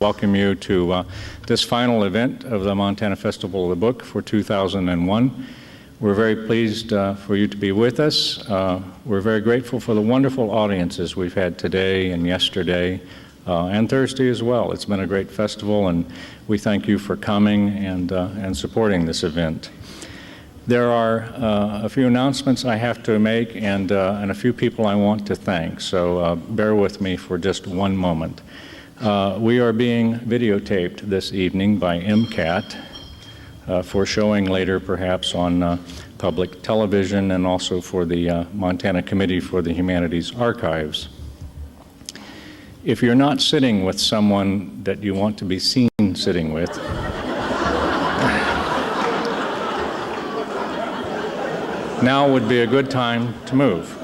welcome you to this final event of the Montana Festival of the Book for 2001. We're very pleased for you to be with us. We're very grateful for the wonderful audiences we've had today and yesterday and Thursday as well. It's been a great festival, and we thank you for coming and supporting this event. There are a few announcements I have to make and a few people I want to thank, so bear with me for just one moment. We are being videotaped this evening by MCAT for showing later perhaps on public television and also for the Montana Committee for the Humanities Archives. If you're not sitting with someone that you want to be seen sitting with, now would be a good time to move.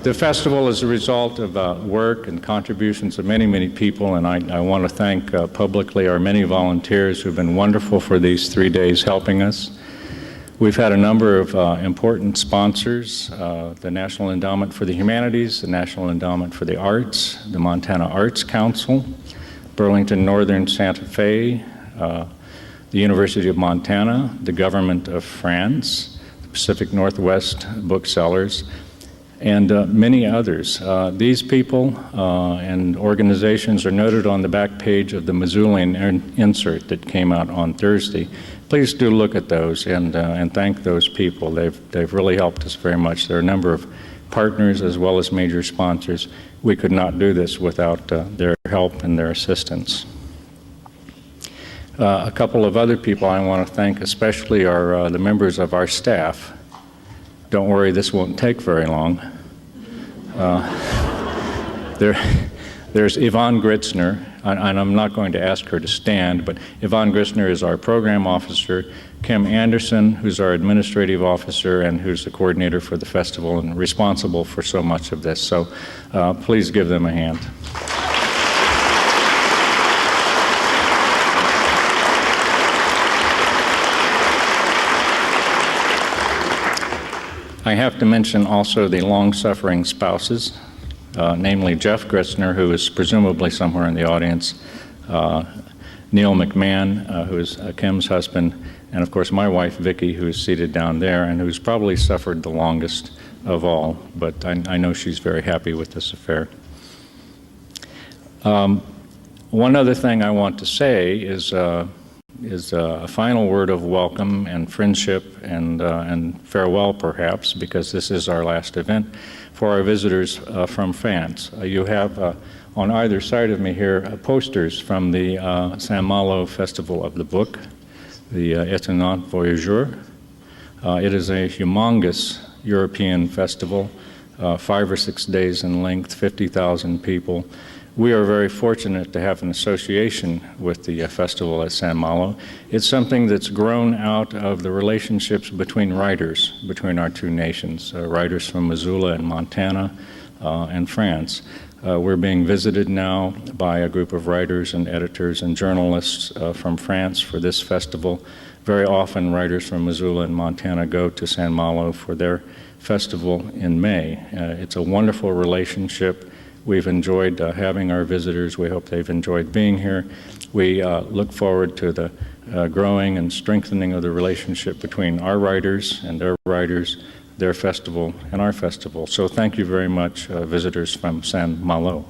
The festival is a result of work and contributions of many, many people, and I want to thank publicly our many volunteers who've been wonderful for these 3 days helping us. We've had a number of important sponsors, the National Endowment for the Humanities, the National Endowment for the Arts, the Montana Arts Council, Burlington Northern Santa Fe, the University of Montana, the Government of France, the Pacific Northwest Booksellers, and many others. These people and organizations are noted on the back page of the Missoulian insert that came out on Thursday. Please do look at those and thank those people. They've really helped us very much. There are a number of partners as well as major sponsors. We could not do this without their help and their assistance. A couple of other people I want to thank especially are the members of our staff. Don't worry, this won't take very long. There's Yvonne Gritzner, and I'm not going to ask her to stand, but Yvonne Gritzner is our program officer, Kim Anderson, who's our administrative officer and who's the coordinator for the festival and responsible for so much of this. So please give them a hand. I have to mention also the long-suffering spouses, namely Jeff Gritzner, who is presumably somewhere in the audience, Neil McMahon, who is Kim's husband, and of course my wife Vicki, who is seated down there and who's probably suffered the longest of all, but I know she's very happy with this affair. One other thing I want to say is a final word of welcome and friendship and farewell, perhaps, because this is our last event, for our visitors from France. You have on either side of me here posters from the Saint-Malo Festival of the Book, the Étonnant Voyageur. It is a humongous European festival, 5 or 6 days in length, 50,000 people. We are very fortunate to have an association with the festival at Saint-Malo. It's something that's grown out of the relationships between writers, between our two nations, writers from Missoula and Montana and France. We're being visited now by a group of writers and editors and journalists from France for this festival. Very often writers from Missoula and Montana go to Saint-Malo for their festival in May. It's a wonderful relationship. We've enjoyed having our visitors. We hope they've enjoyed being here. We look forward to the growing and strengthening of the relationship between our writers and their writers, their festival and our festival. So thank you very much, visitors from Saint-Malo.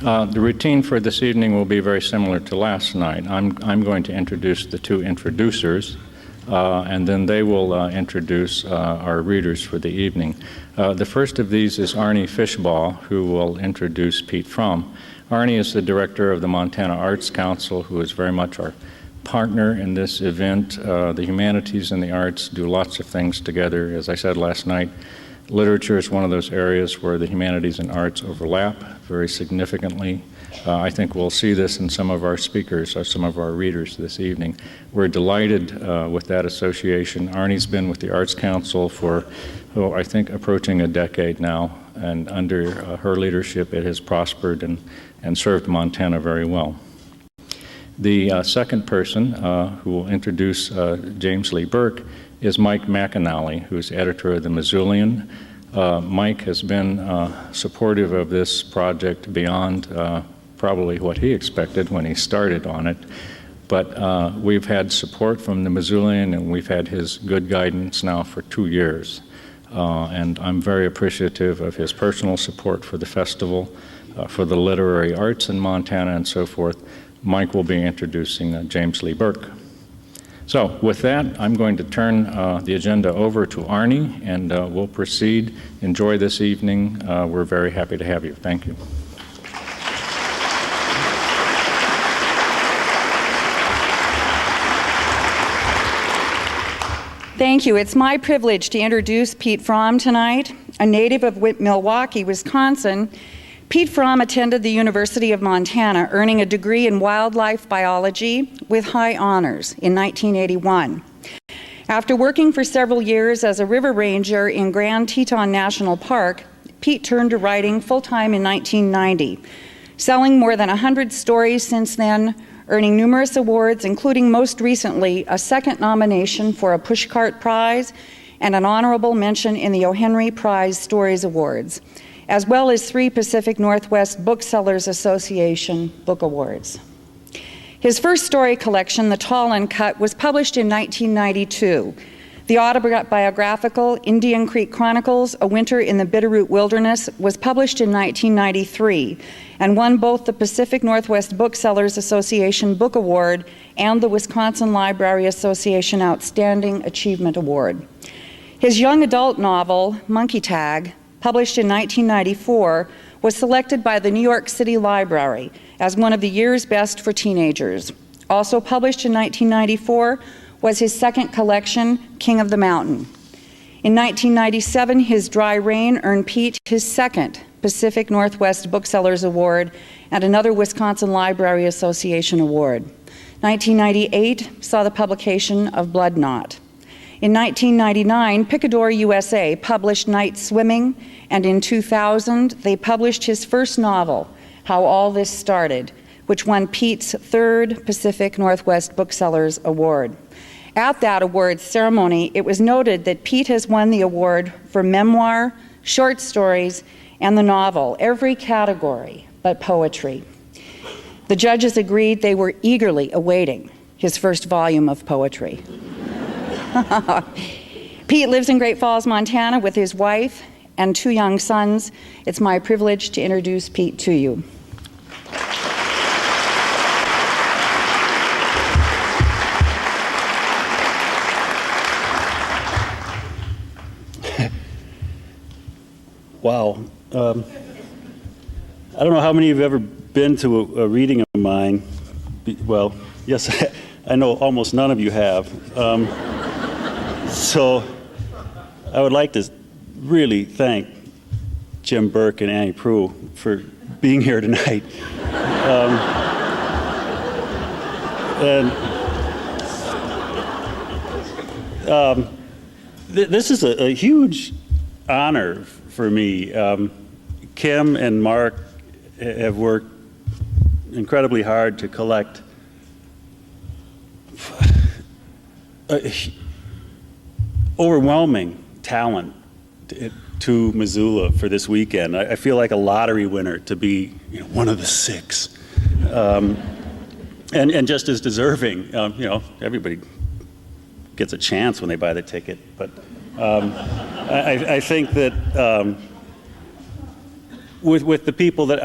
The routine for this evening will be very similar to last night. I'm going to introduce the two introducers, and then they will introduce our readers for the evening. The first of these is Arnie Fishbaugh, who will introduce Pete Fromm. Arnie is the director of the Montana Arts Council, who is very much our partner in this event. The humanities and the arts do lots of things together. As I said last night, literature is one of those areas where the humanities and arts overlap very significantly. I think we'll see this in some of our speakers or some of our readers this evening. We're delighted with that association. Arnie's been with the Arts Council for, I think, approaching a decade now, and under her leadership it has prospered and served Montana very well. The second person who will introduce James Lee Burke is Mike McAnally, who's editor of the Missoulian. Mike has been supportive of this project beyond probably what he expected when he started on it. But we've had support from the Missoulian, and we've had his good guidance now for 2 years. And I'm very appreciative of his personal support for the festival, for the literary arts in Montana, and so forth. Mike will be introducing James Lee Burke. So with that, I'm going to turn the agenda over to Arnie, and we'll proceed. Enjoy this evening. We're very happy to have you. Thank you. Thank you. It's my privilege to introduce Pete Fromm tonight. A native of Milwaukee, Wisconsin, Pete Fromm attended the University of Montana, earning a degree in wildlife biology with high honors in 1981. After working for several years as a river ranger in Grand Teton National Park, Pete turned to writing full-time in 1990, selling more than 100 stories since then, earning numerous awards, including most recently a second nomination for a Pushcart Prize and an honorable mention in the O. Henry Prize Stories Awards, as well as 3 Pacific Northwest Booksellers Association Book Awards. His first story collection, The Tall and Cut, was published in 1992. The autobiographical Indian Creek Chronicles, A Winter in the Bitterroot Wilderness, was published in 1993 and won both the Pacific Northwest Booksellers Association Book Award and the Wisconsin Library Association Outstanding Achievement Award. His young adult novel, Monkey Tag, published in 1994, was selected by the New York City Library as one of the year's best for teenagers. Also published in 1994 was his second collection, King of the Mountain. In 1997, his Dry Rain earned Pete his second Pacific Northwest Booksellers Award and another Wisconsin Library Association Award. 1998 saw the publication of Blood Knot. In 1999, Picador USA published Night Swimming, and in 2000, they published his first novel, How All This Started, which won Pete's third Pacific Northwest Booksellers Award. At that awards ceremony, it was noted that Pete has won the award for memoir, short stories, and the novel, every category but poetry. The judges agreed they were eagerly awaiting his first volume of poetry. Pete lives in Great Falls, Montana with his wife and 2 young sons. It's my privilege to introduce Pete to you. Wow. I don't know how many of you have ever been to a reading of mine. Well, yes, I know almost none of you have. So I would like to really thank Jim Burke and Annie Proulx for being here tonight. This is a huge honor for me. Kim and Mark have worked incredibly hard to collect overwhelming talent to Missoula for this weekend. I feel like a lottery winner to be one of the 6, and just as deserving. Everybody gets a chance when they buy the ticket, but I think that with the people that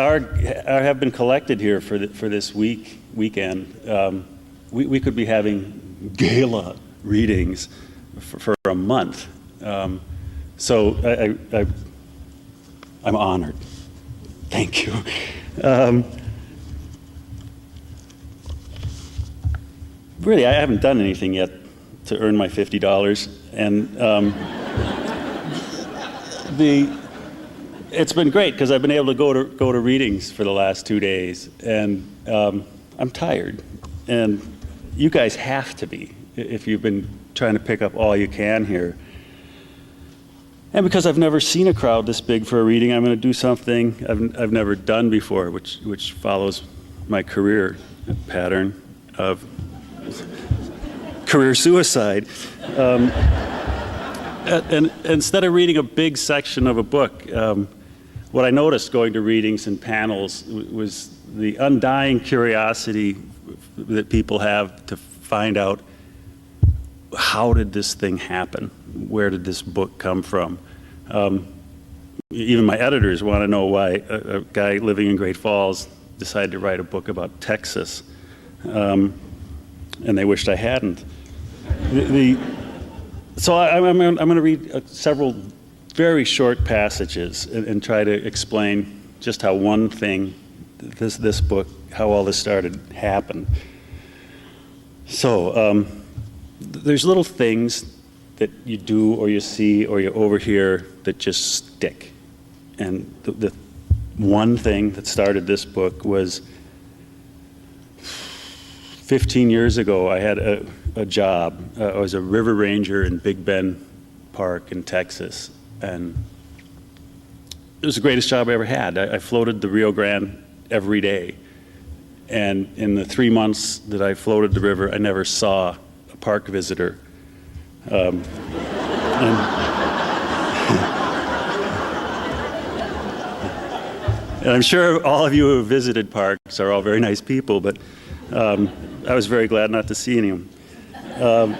have been collected here for this weekend, we could be having gala readings for a month. So I'm honored. Thank you. Really, I haven't done anything yet to earn my $50, and it's been great because I've been able to go to readings for the last 2 days, and I'm tired, and you guys have to be if you've been trying to pick up all you can here. And because I've never seen a crowd this big for a reading, I'm going to do something I've never done before, which follows my career pattern. of career suicide. And instead of reading a big section of a book, what I noticed going to readings and panels was the undying curiosity that people have to find out, how did this thing happen? Where did this book come from? Even my editors want to know why a guy living in Great Falls decided to write a book about Texas, and they wished I hadn't. So I'm going to read several very short passages and try to explain just how one thing, this book, how all this started, happened. So there's little things that you do or you see or you overhear that just stick. And the one thing that started this book was 15 years ago, I had a job. I was a river ranger in Big Bend Park in Texas, and it was the greatest job I ever had. I floated the Rio Grande every day, and in the 3 months that I floated the river, I never saw a park visitor. And I'm sure all of you who have visited parks are all very nice people, but I was very glad not to see any of them.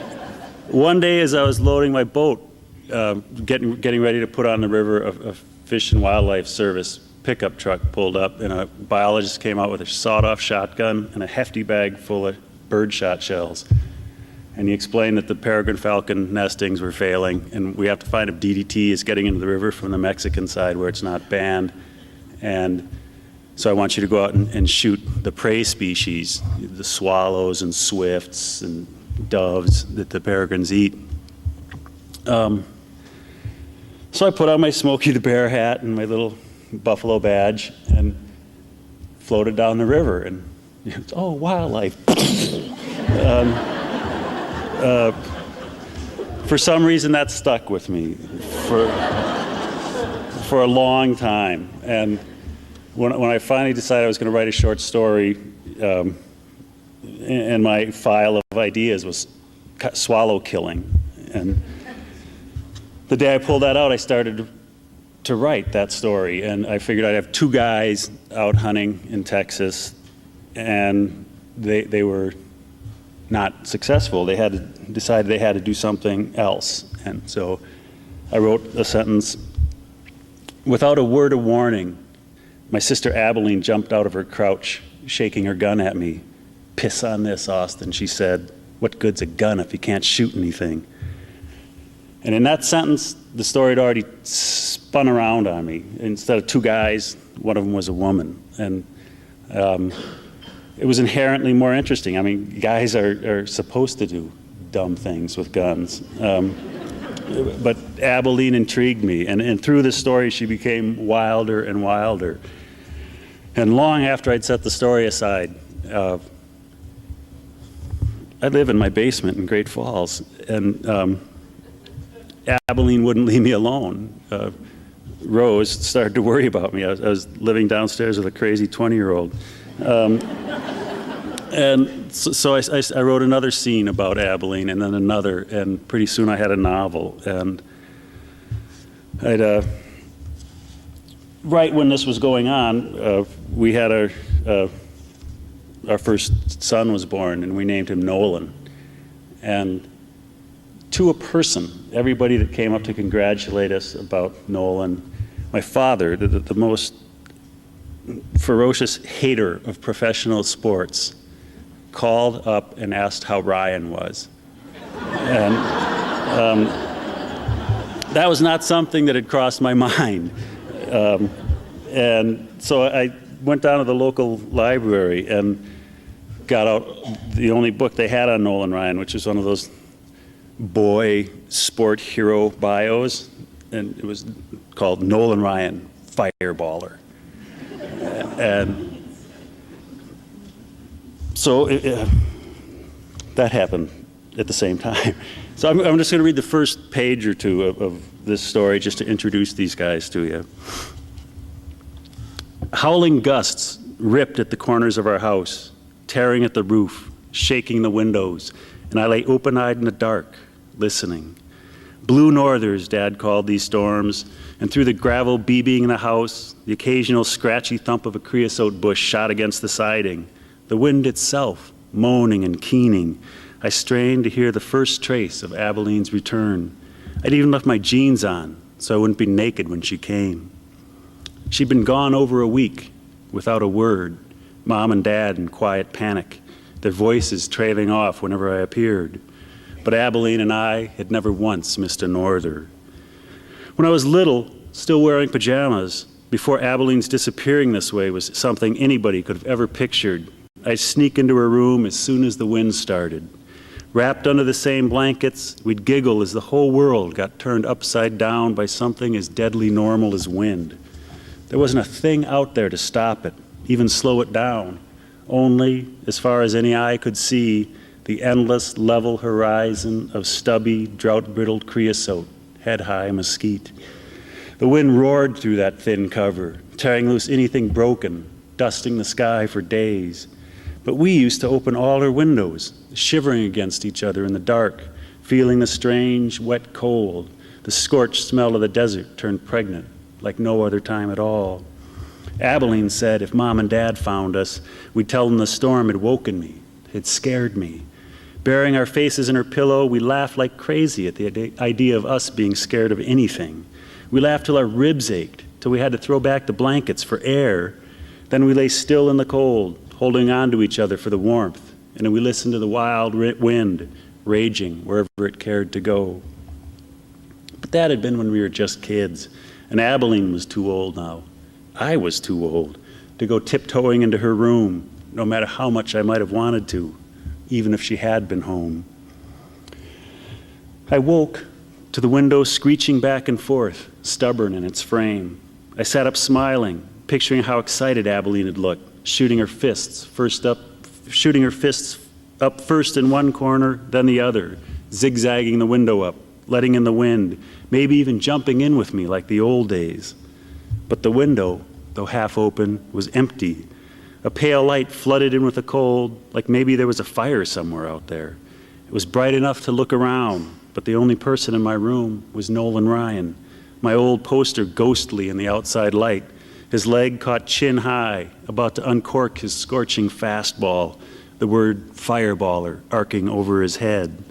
One day as I was loading my boat, getting ready to put on the river, a Fish and Wildlife Service pickup truck pulled up, and a biologist came out with a sawed-off shotgun and a hefty bag full of birdshot shells. And he explained that the peregrine falcon nestings were failing, and we have to find if DDT is getting into the river from the Mexican side where it's not banned. And so I want you to go out and shoot the prey species, the swallows and swifts and doves that the peregrines eat. So I put on my Smokey the Bear hat and my little buffalo badge and floated down the river. And, oh, wildlife. For some reason, that stuck with me for a long time. And when I finally decided I was going to write a short story, and my file of ideas was swallow killing. And the day I pulled that out, I started to write that story. And I figured I'd have two guys out hunting in Texas, and they were not successful. They had to decide they had to do something else. And so I wrote a sentence: without a word of warning, my sister Abilene jumped out of her crouch, shaking her gun at me. "Piss on this, Austin," she said. "What good's a gun if you can't shoot anything?" And in that sentence, the story had already spun around on me. Instead of two guys, one of them was a woman. And it was inherently more interesting. I mean, guys are supposed to do dumb things with guns. But Abilene intrigued me. And through this story, she became wilder and wilder. And long after I'd set the story aside, I live in my basement in Great Falls, and Abilene wouldn't leave me alone. Rose started to worry about me. I was living downstairs with a crazy 20-year-old. And so I wrote another scene about Abilene, and then another, and pretty soon I had a novel. And right when this was going on, we had our first son was born, and we named him Nolan. And to a person, everybody that came up to congratulate us about Nolan, my father, the most ferocious hater of professional sports, called up and asked how Ryan was. And that was not something that had crossed my mind. And so I went down to the local library and got out the only book they had on Nolan Ryan, which was one of those boy sport hero bios, and it was called Nolan Ryan, Fireballer. And so that happened at the same time. So I'm just going to read the first page or two of this story just to introduce these guys to you. Howling gusts ripped at the corners of our house, tearing at the roof, shaking the windows, and I lay open-eyed in the dark, listening. Blue northers, Dad called these storms, and through the gravel beating in the house, the occasional scratchy thump of a creosote bush shot against the siding, the wind itself moaning and keening, I strained to hear the first trace of Abilene's return. I'd even left my jeans on, so I wouldn't be naked when she came. She'd been gone over a week, without a word, Mom and Dad in quiet panic, their voices trailing off whenever I appeared. But Abilene and I had never once missed a norther. When I was little, still wearing pajamas, before Abilene's disappearing this way was something anybody could have ever pictured, I'd sneak into her room as soon as the wind started. Wrapped under the same blankets, we'd giggle as the whole world got turned upside down by something as deadly normal as wind. There wasn't a thing out there to stop it, even slow it down. Only, as far as any eye could see, the endless level horizon of stubby, drought-brittled creosote, head-high mesquite. The wind roared through that thin cover, tearing loose anything broken, dusting the sky for days. But we used to open all our windows, shivering against each other in the dark, feeling the strange, wet cold, the scorched smell of the desert turned pregnant, like no other time at all. Abilene said if Mom and Dad found us, we'd tell them the storm had woken me, had scared me. Burying our faces in her pillow, we laughed like crazy at the idea of us being scared of anything. We laughed till our ribs ached, till we had to throw back the blankets for air. Then we lay still in the cold, holding on to each other for the warmth, and then we listened to the wild wind raging wherever it cared to go. But that had been when we were just kids, and Abilene was too old now. I was too old to go tiptoeing into her room, no matter how much I might have wanted to, even if she had been home. I woke to the window screeching back and forth, stubborn in its frame. I sat up smiling, picturing how excited Abilene had looked, shooting her fists up first in one corner, then the other, zigzagging the window up, letting in the wind, maybe even jumping in with me like the old days. But the window, though half open, was empty. A pale light flooded in with the cold, like maybe there was a fire somewhere out there. It was bright enough to look around, but the only person in my room was Nolan Ryan, my old poster ghostly in the outside light, his leg caught chin high, about to uncork his scorching fastball, the word fireballer arcing over his head.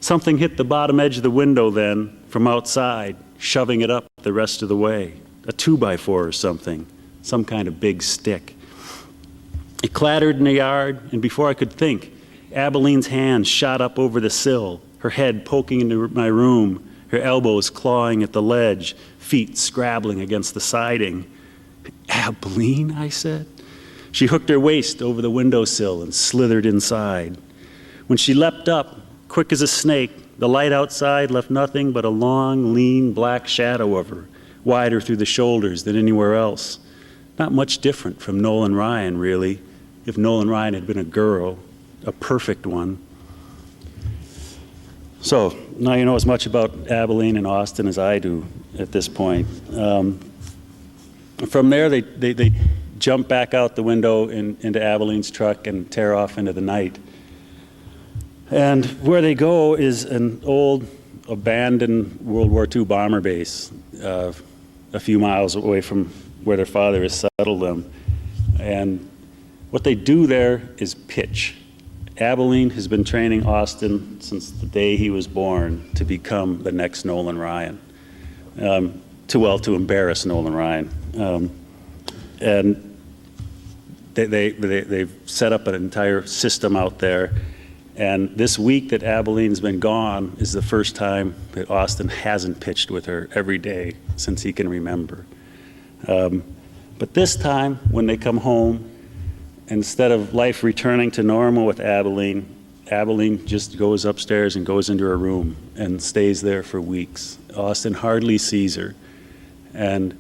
Something hit the bottom edge of the window then, from outside, shoving it up the rest of the way. A 2x4 or something, some kind of big stick. It clattered in the yard, and before I could think, Abilene's hand shot up over the sill, her head poking into my room, her elbows clawing at the ledge, feet scrabbling against the siding. "Abilene," I said. She hooked her waist over the windowsill and slithered inside. When she leapt up, quick as a snake, the light outside left nothing but a long, lean, black shadow of her, wider through the shoulders than anywhere else. Not much different from Nolan Ryan, really, if Nolan Ryan had been a girl, a perfect one. So, now you know as much about Abilene and Austin as I do at this point. From there, they jump back out the window into Abilene's truck and tear off into the night. And where they go is an old, abandoned World War II bomber base, a few miles away from where their father has settled them. And what they do there is pitch. Abilene has been training Austin since the day he was born to become the next Nolan Ryan. Too well to embarrass Nolan Ryan. And they've set up an entire system out there. And this week that Abilene's been gone is the first time that Austin hasn't pitched with her every day since he can remember. But this time, when they come home, instead of life returning to normal with Abilene just goes upstairs and goes into her room and stays there for weeks. Austin hardly sees her. And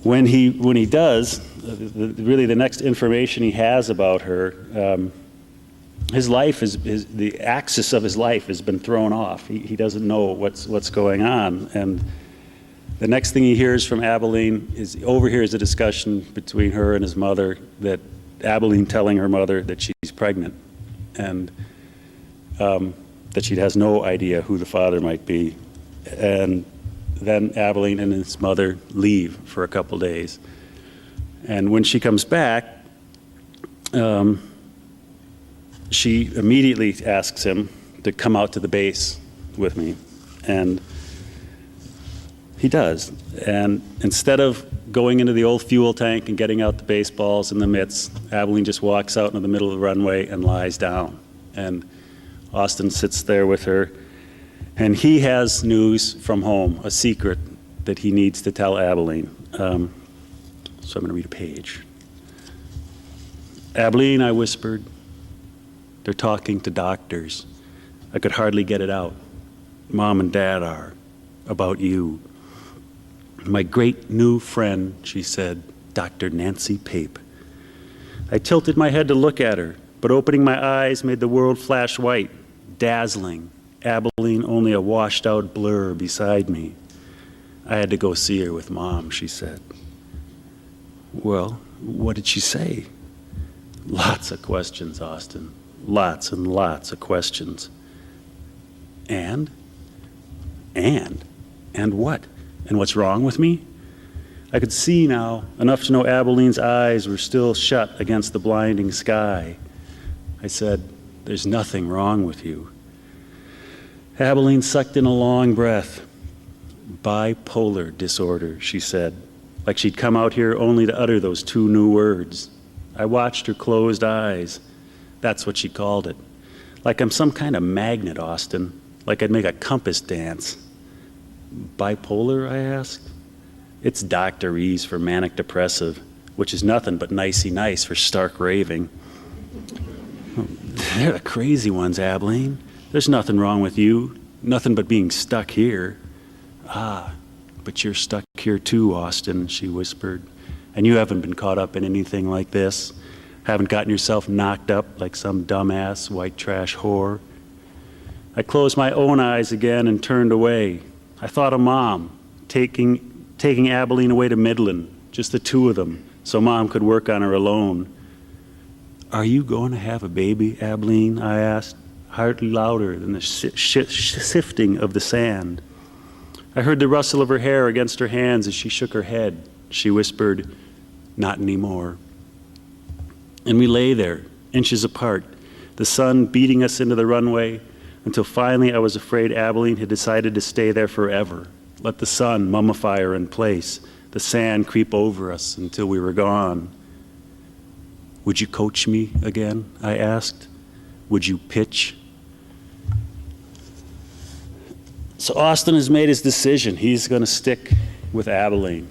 when he does, really the next information he has about her, his life the axis of his life has been thrown off. He doesn't know what's going on. And the next thing he hears from Abilene is overhears a discussion between her and his mother that Abilene telling her mother that she's pregnant and that she has no idea who the father might be. And then Abilene and his mother leave for a couple days. And when she comes back, she immediately asks him to come out to the base with me. And he does. And instead of going into the old fuel tank and getting out the baseballs and the mitts, Abilene just walks out into the middle of the runway and lies down. And Austin sits there with her. And he has news from home, a secret that he needs to tell Abilene. So I'm going to read a page. Abilene, I whispered, they're talking to doctors. I could hardly get it out. Mom and Dad are, about you. My great new friend, she said, Dr. Nancy Pape. I tilted my head to look at her, but opening my eyes made the world flash white, dazzling. Abilene only a washed-out blur beside me. I had to go see her with Mom, she said. Well, what did she say? Lots of questions, Austin. Lots and lots of questions. And what? And what's wrong with me? I could see now, enough to know Abilene's eyes were still shut against the blinding sky. I said, there's nothing wrong with you. Abilene sucked in a long breath. Bipolar disorder, she said, like she'd come out here only to utter those two new words. I watched her closed eyes. That's what she called it. Like I'm some kind of magnet, Austin. Like I'd make a compass dance. Bipolar, I asked? It's doctorese for manic depressive, which is nothing but nicey nice for stark raving. They're the crazy ones, Abilene. There's nothing wrong with you. Nothing but being stuck here. Ah, but you're stuck here too, Austin, she whispered. And you haven't been caught up in anything like this. Haven't gotten yourself knocked up like some dumbass white trash whore. I closed my own eyes again and turned away. I thought of Mom, taking Abilene away to Midland, just the two of them, so Mom could work on her alone. Are you going to have a baby, Abilene? I asked, hardly louder than the sifting of the sand. I heard the rustle of her hair against her hands as she shook her head. She whispered, not anymore. And we lay there, inches apart, the sun beating us into the runway, until finally I was afraid Abilene had decided to stay there forever. Let the sun mummify her in place, the sand creep over us until we were gone. Would you coach me again? I asked. Would you pitch? So Austin has made his decision. He's going to stick with Abilene.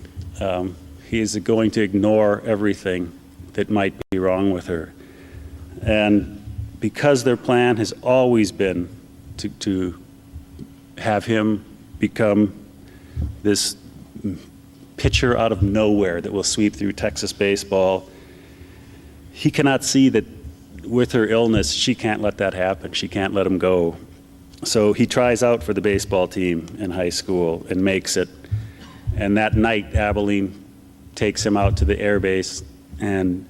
He is going to ignore everything that might be wrong with her. And because their plan has always been to have him become this pitcher out of nowhere that will sweep through Texas baseball, he cannot see that with her illness, she can't let that happen. She can't let him go. So he tries out for the baseball team in high school and makes it. And that night, Abilene takes him out to the air base and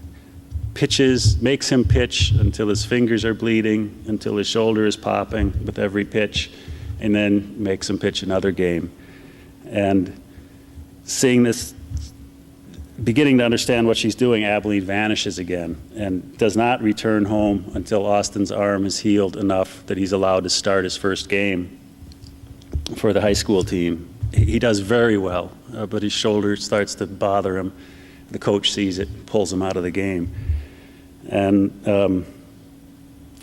makes him pitch until his fingers are bleeding, until his shoulder is popping with every pitch, and then makes him pitch another game. And seeing this, beginning to understand what she's doing, Abilene vanishes again and does not return home until Austin's arm is healed enough that he's allowed to start his first game for the high school team. He does very well, but his shoulder starts to bother him. The coach sees it, pulls him out of the game. And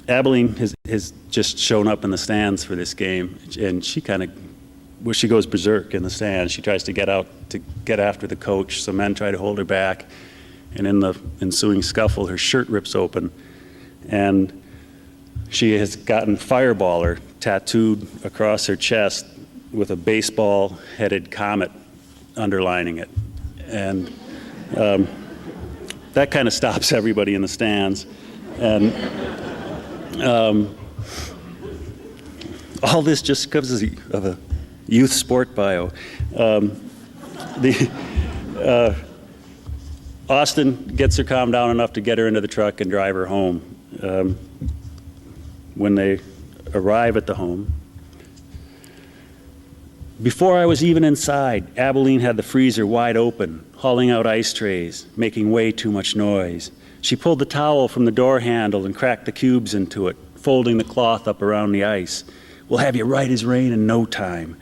Abilene has just shown up in the stands for this game, and she goes berserk in the stands. She tries to get out to get after the coach. Some men try to hold her back, and in the ensuing scuffle, her shirt rips open, and she has gotten Fireballer tattooed across her chest with a baseball-headed comet underlining it. And that kind of stops everybody in the stands. And all this just comes of a youth sport bio. Austin gets her calmed down enough to get her into the truck and drive her home. When they arrive at the home, before I was even inside, Abilene had the freezer wide open, hauling out ice trays, making way too much noise. She pulled the towel from the door handle and cracked the cubes into it, folding the cloth up around the ice. "We'll have you right as rain in no time."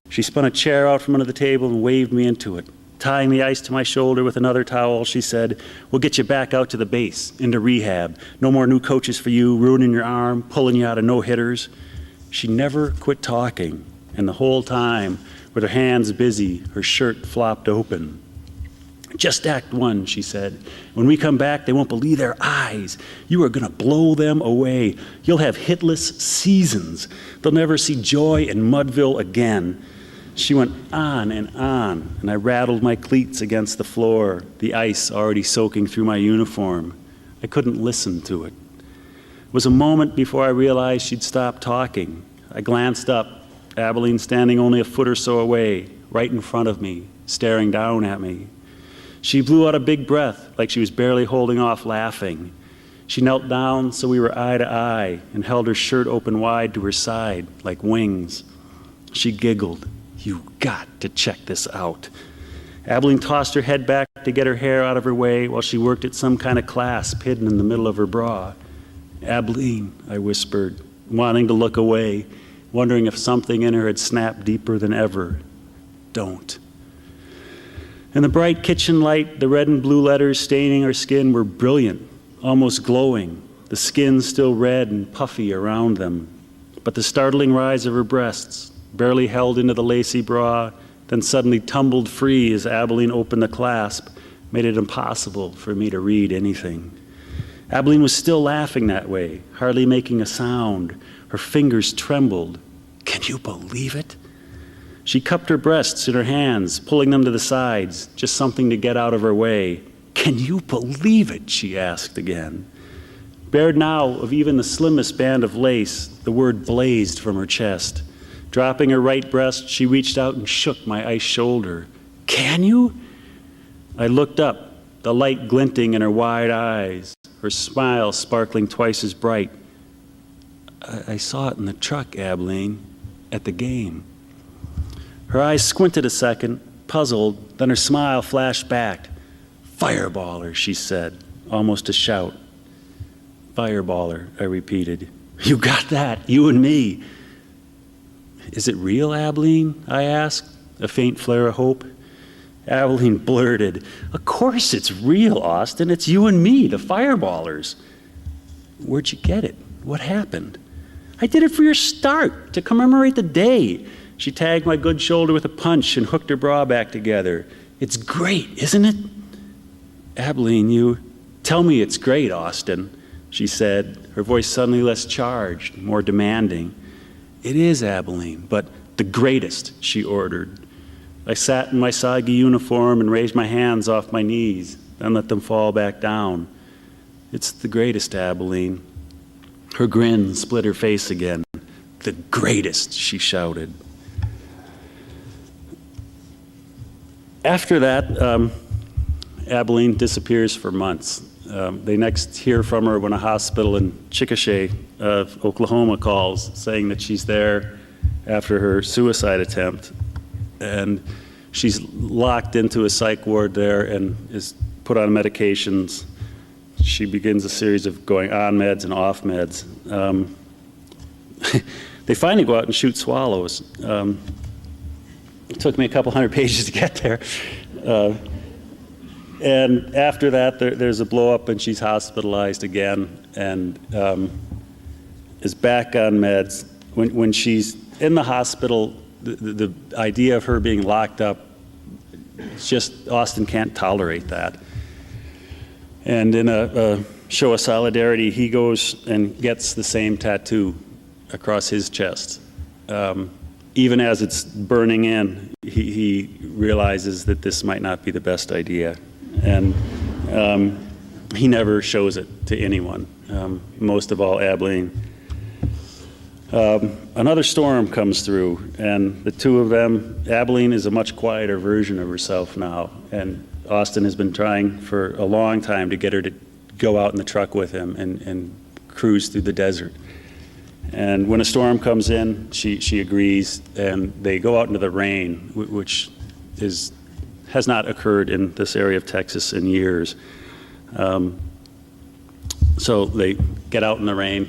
She spun a chair out from under the table and waved me into it. Tying the ice to my shoulder with another towel, she said, "We'll get you back out to the base, into rehab. No more new coaches for you, ruining your arm, pulling you out of no-hitters." She never quit talking, and the whole time, with her hands busy, her shirt flopped open. "Just act one," she said. "When we come back, they won't believe their eyes. You are going to blow them away. You'll have hitless seasons. They'll never see joy in Mudville again." She went on, and I rattled my cleats against the floor, the ice already soaking through my uniform. I couldn't listen to it. It was a moment before I realized she'd stopped talking. I glanced up, Abilene standing only a foot or so away, right in front of me, staring down at me. She blew out a big breath, like she was barely holding off laughing. She knelt down so we were eye to eye and held her shirt open wide to her side, like wings. She giggled. "You got to check this out." Abilene tossed her head back to get her hair out of her way while she worked at some kind of clasp hidden in the middle of her bra. "Abilene," I whispered, wanting to look away, wondering if something in her had snapped deeper than ever. "Don't." In the bright kitchen light, the red and blue letters staining her skin were brilliant, almost glowing, the skin still red and puffy around them. But the startling rise of her breasts, barely held into the lacy bra, then suddenly tumbled free as Abilene opened the clasp, made it impossible for me to read anything. Abilene was still laughing that way, hardly making a sound. Her fingers trembled. Can you believe it? She cupped her breasts in her hands, pulling them to the sides, just something to get out of her way. "Can you believe it?" she asked again. Bared now of even the slimmest band of lace, the word blazed from her chest. Dropping her right breast, she reached out and shook my ice shoulder. "Can you?" I looked up, the light glinting in her wide eyes, her smile sparkling twice as bright. I saw it in the truck, Abilene, at the game." Her eyes squinted a second, puzzled, then her smile flashed back. "Fireballer," she said, almost a shout. "Fireballer," I repeated. "You got that, you and me." "Is it real, Abilene?" I asked, a faint flare of hope. Abilene blurted, "Of course it's real, Austin. It's you and me, the Fireballers." "Where'd you get it? What happened?" "I did it for your start, to commemorate the day." She tagged my good shoulder with a punch and hooked her bra back together. "It's great, isn't it?" "Abilene, you..." "Tell me it's great, Austin," she said, her voice suddenly less charged, more demanding. "It is, Abilene, but the greatest," she ordered. I sat in my soggy uniform and raised my hands off my knees, then let them fall back down. "It's the greatest, Abilene." Her grin split her face again. "The greatest," she shouted. After that, Abilene disappears for months. They next hear from her when a hospital in Chickasha, Oklahoma calls, saying that she's there after her suicide attempt. And she's locked into a psych ward there and is put on medications. She begins a series of going on meds and off meds. They finally go out and shoot swallows. It took me a couple hundred pages to get there. And after that, there's a blow up and she's hospitalized again and is back on meds. When she's in the hospital, the idea of her being locked up, it's just, Austin can't tolerate that. And in a show of solidarity, he goes and gets the same tattoo across his chest. Even as it's burning in, he realizes that this might not be the best idea. And he never shows it to anyone, most of all Abilene. Another storm comes through, and the two of them, Abilene is a much quieter version of herself now, and Austin has been trying for a long time to get her to go out in the truck with him and cruise through the desert. And when a storm comes in, she agrees, and they go out into the rain, which has not occurred in this area of Texas in years. So they get out in the rain,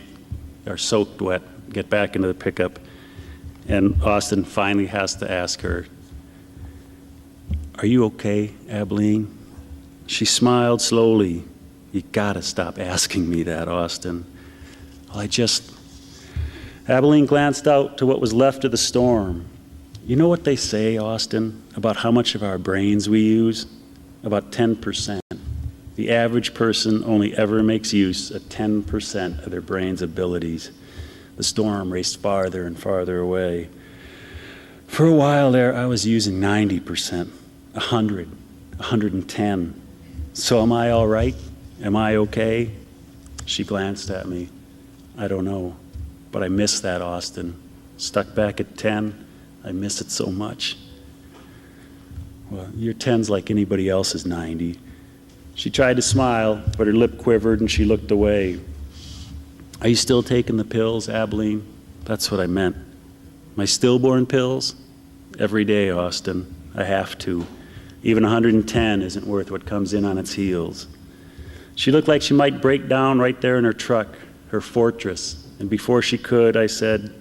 are soaked wet, get back into the pickup, and Austin finally has to ask her, "Are you okay, Abilene?" She smiled slowly. "You gotta stop asking me that, Austin." "Well, Abilene glanced out to what was left of the storm. "You know what they say, Austin, about how much of our brains we use? About 10%. The average person only ever makes use of 10% of their brain's abilities." The storm raced farther and farther away. "For a while there, I was using 90%, 100, 110. So am I all right? Am I okay?" She glanced at me. "I don't know, but I miss that, Austin. Stuck back at 10, I miss it so much." "Well, your 10's like anybody else's 90. She tried to smile, but her lip quivered and she looked away. "Are you still taking the pills, Abilene?" "That's what I meant." "My stillborn pills?" "Every day, Austin. I have to. Even 110 isn't worth what comes in on its heels." She looked like she might break down right there in her truck, her fortress. And before she could, I said,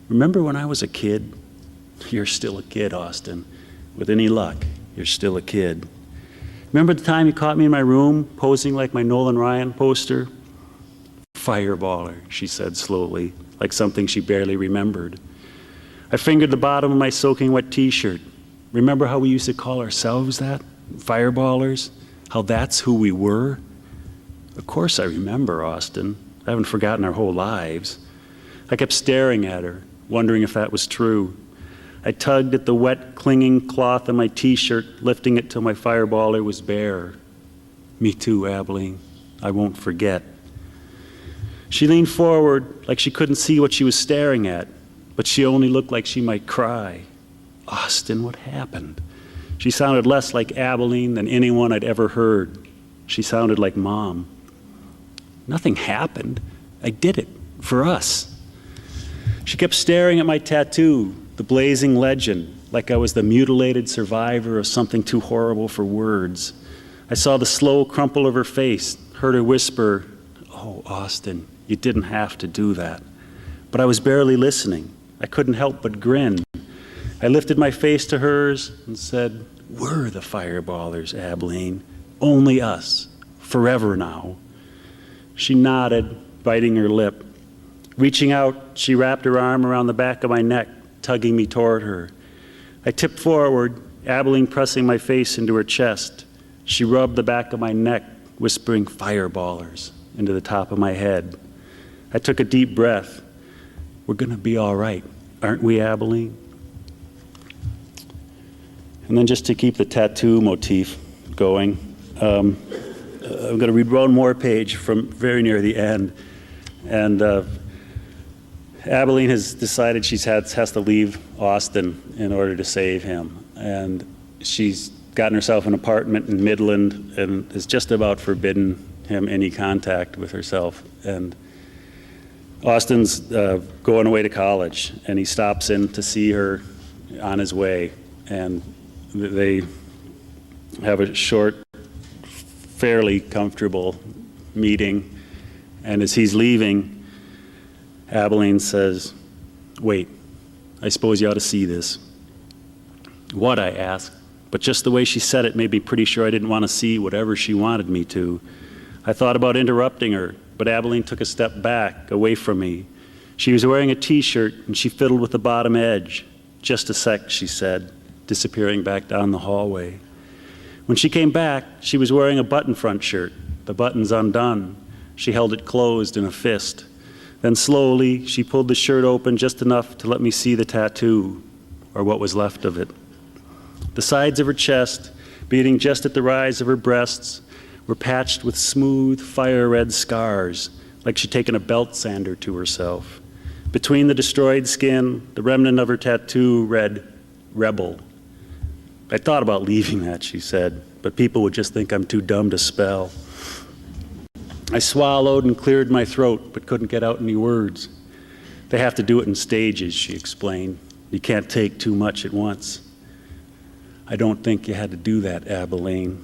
"Remember when I was a kid?" "You're still a kid, Austin. With any luck, you're still a kid." "Remember the time you caught me in my room, posing like my Nolan Ryan poster?" "Fireballer," she said slowly, like something she barely remembered. I fingered the bottom of my soaking wet t-shirt. "Remember how we used to call ourselves that? Fireballers? How that's who we were?" "Of course I remember, Austin. I haven't forgotten our whole lives." I kept staring at her, wondering if that was true. I tugged at the wet, clinging cloth of my t-shirt, lifting it till my fireballer was bare. "Me too, Abilene. I won't forget." She leaned forward like she couldn't see what she was staring at, but she only looked like she might cry. "Austin, what happened?" She sounded less like Abilene than anyone I'd ever heard. She sounded like Mom. "Nothing happened. I did it for us." She kept staring at my tattoo, the blazing legend, like I was the mutilated survivor of something too horrible for words. I saw the slow crumple of her face, heard her whisper, "Oh, Austin, you didn't have to do that." But I was barely listening. I couldn't help but grin. I lifted my face to hers and said, "We're the fireballers, Abilene. Only us. Forever now." She nodded, biting her lip. Reaching out, she wrapped her arm around the back of my neck, tugging me toward her. I tipped forward, Abilene pressing my face into her chest. She rubbed the back of my neck, whispering "fireballers" into the top of my head. I took a deep breath. "We're going to be all right, aren't we, Abilene?" And then just to keep the tattoo motif going, I'm going to read one more page from very near the end. And Abilene has decided she has to leave Austin in order to save him. And she's gotten herself an apartment in Midland and is just about forbidden him any contact with herself. And Austin's going away to college, and he stops in to see her on his way. And they have a short, fairly comfortable meeting. And as he's leaving, Abilene says, "Wait, I suppose you ought to see this." "What?" I asked, but just the way she said it made me pretty sure I didn't want to see whatever she wanted me to. I thought about interrupting her, but Abilene took a step back, away from me. She was wearing a t-shirt, and she fiddled with the bottom edge. "Just a sec," she said, disappearing back down the hallway. When she came back, she was wearing a button-front shirt, the buttons undone. She held it closed in a fist. Then slowly, she pulled the shirt open just enough to let me see the tattoo, or what was left of it. The sides of her chest, beating just at the rise of her breasts, were patched with smooth, fire-red scars, like she'd taken a belt sander to herself. Between the destroyed skin, the remnant of her tattoo read, "Rebel." "I thought about leaving that," she said. but people would just think I'm too dumb to spell. I swallowed and cleared my throat, but couldn't get out any words. They have to do it in stages, she explained. You can't take too much at once. I don't think you had to do that, Abilene.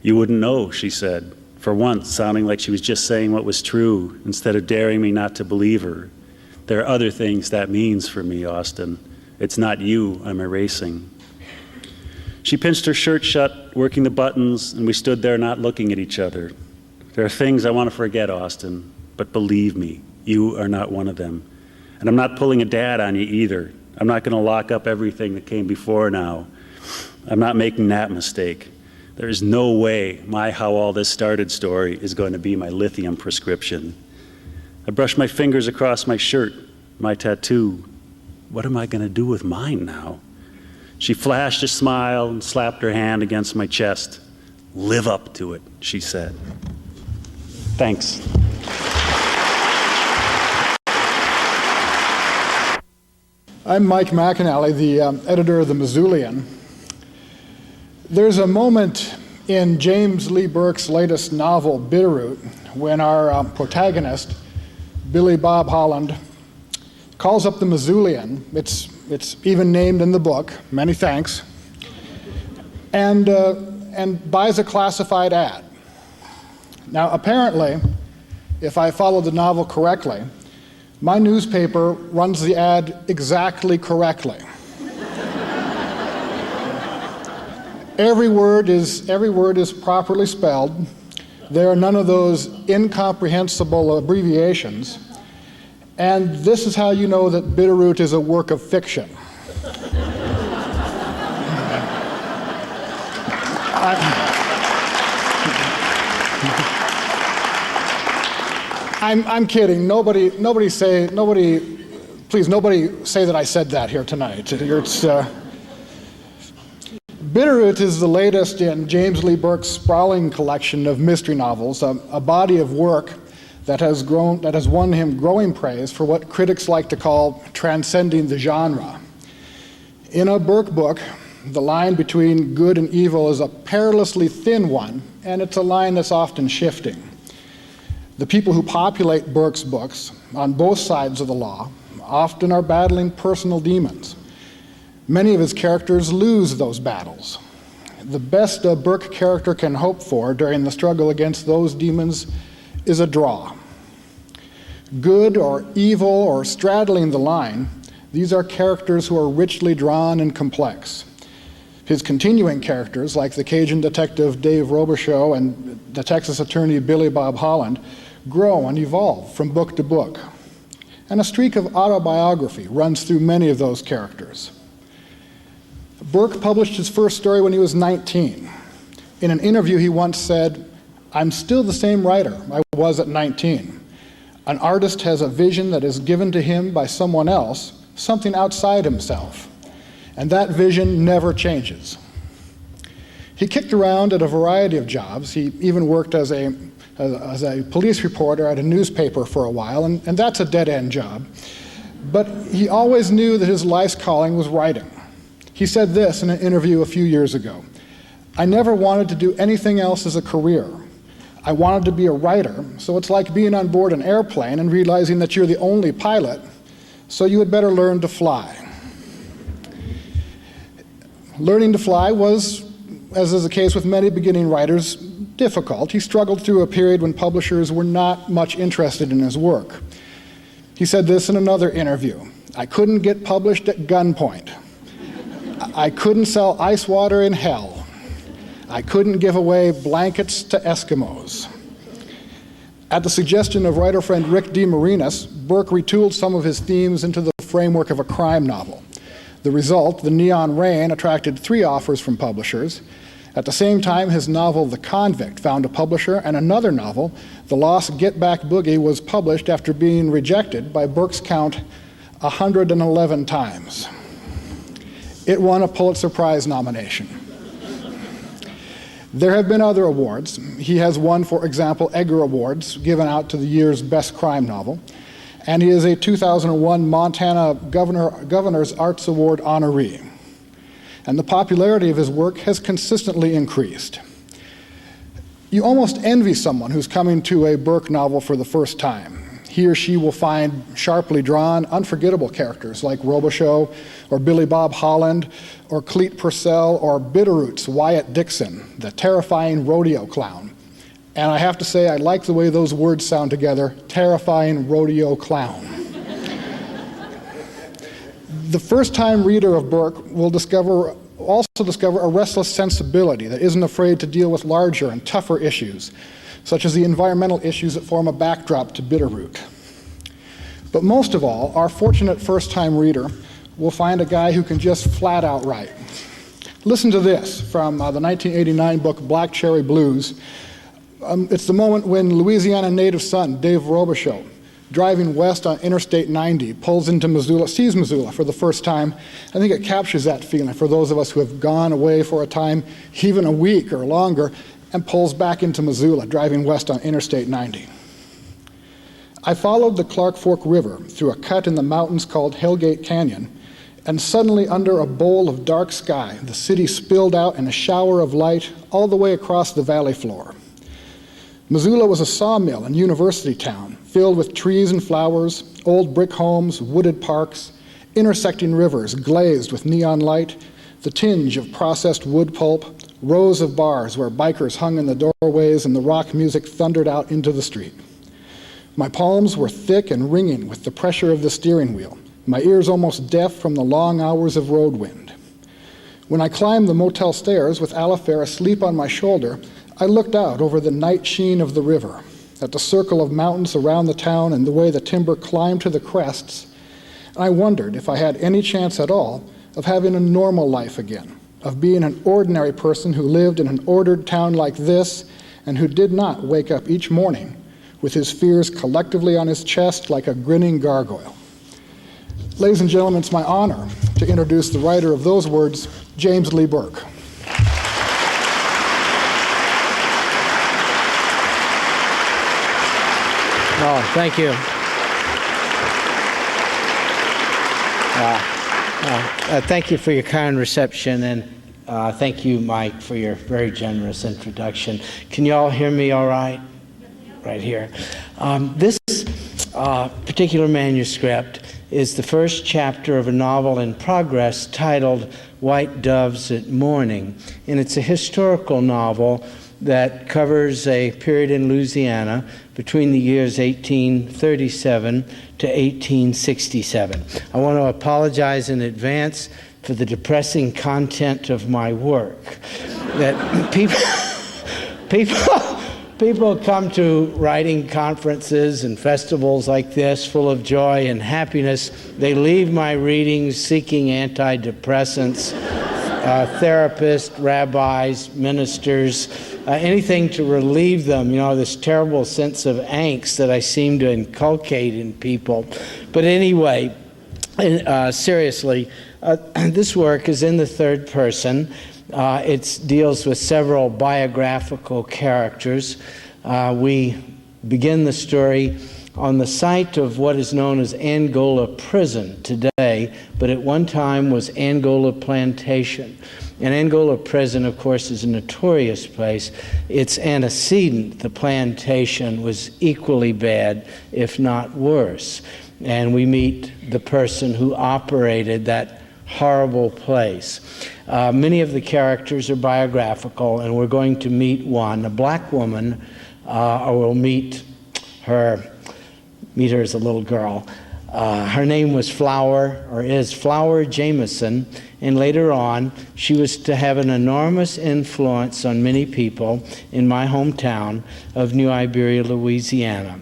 You wouldn't know, she said, for once sounding like she was just saying what was true instead of daring me not to believe her. There are other things that means for me, Austin. It's not you I'm erasing. She pinched her shirt shut, working the buttons, and we stood there not looking at each other. There are things I want to forget, Austin, but believe me, you are not one of them. And I'm not pulling a dad on you either. I'm not going to lock up everything that came before now. I'm not making that mistake. There is no way my How All This Started story is going to be my lithium prescription. I brushed my fingers across my shirt, my tattoo. What am I going to do with mine now? She flashed a smile and slapped her hand against my chest. Live up to it, she said. Thanks. I'm Mike McAnally, the editor of the Missoulian. There's a moment in James Lee Burke's latest novel, Bitterroot, when our protagonist, Billy Bob Holland, calls up the Missoulian. It's even named in the book, many thanks, and buys a classified ad. Now, apparently, if I follow the novel correctly, my newspaper runs the ad exactly correctly. Every word is properly spelled. There are none of those incomprehensible abbreviations. And this is how you know that Bitterroot is a work of fiction. I'm kidding. Nobody say that I said that here tonight. Bitterroot is the latest in James Lee Burke's sprawling collection of mystery novels, a body of work that has won him growing praise for what critics like to call transcending the genre. In a Burke book, the line between good and evil is a perilously thin one, and it's a line that's often shifting. The people who populate Burke's books, on both sides of the law, often are battling personal demons. Many of his characters lose those battles. The best a Burke character can hope for during the struggle against those demons is a draw. Good or evil or straddling the line, these are characters who are richly drawn and complex. His continuing characters, like the Cajun detective Dave Robichaux and the Texas attorney Billy Bob Holland, grow and evolve from book to book. And a streak of autobiography runs through many of those characters. Burke published his first story when he was 19. In an interview, he once said, "I'm still the same writer I was at 19. An artist has a vision that is given to him by someone else, something outside himself, and that vision never changes." He kicked around at a variety of jobs. He even worked as a police reporter at a newspaper for a while, and that's a dead-end job. But he always knew that his life's calling was writing. He said this in an interview a few years ago: "I never wanted to do anything else as a career. I wanted to be a writer, so it's like being on board an airplane and realizing that you're the only pilot, so you had better learn to fly." Learning to fly was, as is the case with many beginning writers, difficult. He struggled through a period when publishers were not much interested in his work. He said this in another interview: "I couldn't get published at gunpoint. I couldn't sell ice water in hell. I couldn't give away blankets to Eskimos." At the suggestion of writer friend Rick DeMarinis, Burke retooled some of his themes into the framework of a crime novel. The result, The Neon Rain, attracted 3 offers from publishers. At the same time, his novel The Convict found a publisher, and another novel, The Lost Get Back Boogie, was published after being rejected by Burke's count 111 times. It won a Pulitzer Prize nomination. There have been other awards. He has won, for example, Edgar Awards, given out to the year's best crime novel, and he is a 2001 Montana Governor's Arts Award honoree. and the popularity of his work has consistently increased. You almost envy someone who's coming to a Burke novel for the first time. He or she will find sharply drawn, unforgettable characters like Robichaux, or Billy Bob Holland, or Cleet Purcell, or Bitterroot's Wyatt Dixon, the terrifying rodeo clown. And I have to say, I like the way those words sound together, terrifying rodeo clown. The first-time reader of Burke will also discover a restless sensibility that isn't afraid to deal with larger and tougher issues, such as the environmental issues that form a backdrop to Bitterroot. But most of all, our fortunate first-time reader will find a guy who can just flat out write. Listen to this from the 1989 book Black Cherry Blues. It's the moment when Louisiana native son Dave Robichaux, driving west on Interstate 90, pulls into Missoula, sees Missoula for the first time. I think it captures that feeling for those of us who have gone away for a time, even a week or longer, and pulls back into Missoula, driving west on Interstate 90. I followed the Clark Fork River through a cut in the mountains called Hellgate Canyon, and suddenly under a bowl of dark sky, the city spilled out in a shower of light all the way across the valley floor. Missoula was a sawmill and university town, filled with trees and flowers, old brick homes, wooded parks, intersecting rivers glazed with neon light, the tinge of processed wood pulp, rows of bars where bikers hung in the doorways and the rock music thundered out into the street. My palms were thick and ringing with the pressure of the steering wheel, my ears almost deaf from the long hours of road wind. When I climbed the motel stairs with Alifair asleep on my shoulder, I looked out over the night sheen of the river, at the circle of mountains around the town and the way the timber climbed to the crests, and I wondered if I had any chance at all of having a normal life again, of being an ordinary person who lived in an ordered town like this and who did not wake up each morning with his fears collectively on his chest like a grinning gargoyle. Ladies and gentlemen, it's my honor to introduce the writer of those words, James Lee Burke. Oh, thank you. Thank you for your kind reception, and thank you, Mike, for your very generous introduction. Can you all hear me all right? Right here. This particular manuscript is the first chapter of a novel in progress titled White Doves at Morning, and it's a historical novel that covers a period in Louisiana between the years 1837 to 1867. I want to apologize in advance for the depressing content of my work. That people come to writing conferences and festivals like this full of joy and happiness. They leave my readings seeking antidepressants, therapists, rabbis, ministers, anything to relieve them, this terrible sense of angst that I seem to inculcate in people. But anyway, seriously, this work is in the third person. It deals with several biographical characters. We begin the story on the site of what is known as Angola Prison today, but at one time was Angola Plantation. And Angola Prison, of course, is a notorious place. Its antecedent, the plantation, was equally bad, if not worse. And we meet the person who operated that horrible place. Many of the characters are biographical, and we're going to meet one, a black woman, or we'll meet her as a little girl. Her name was is Flower Jameson, and later on, she was to have an enormous influence on many people in my hometown of New Iberia, Louisiana.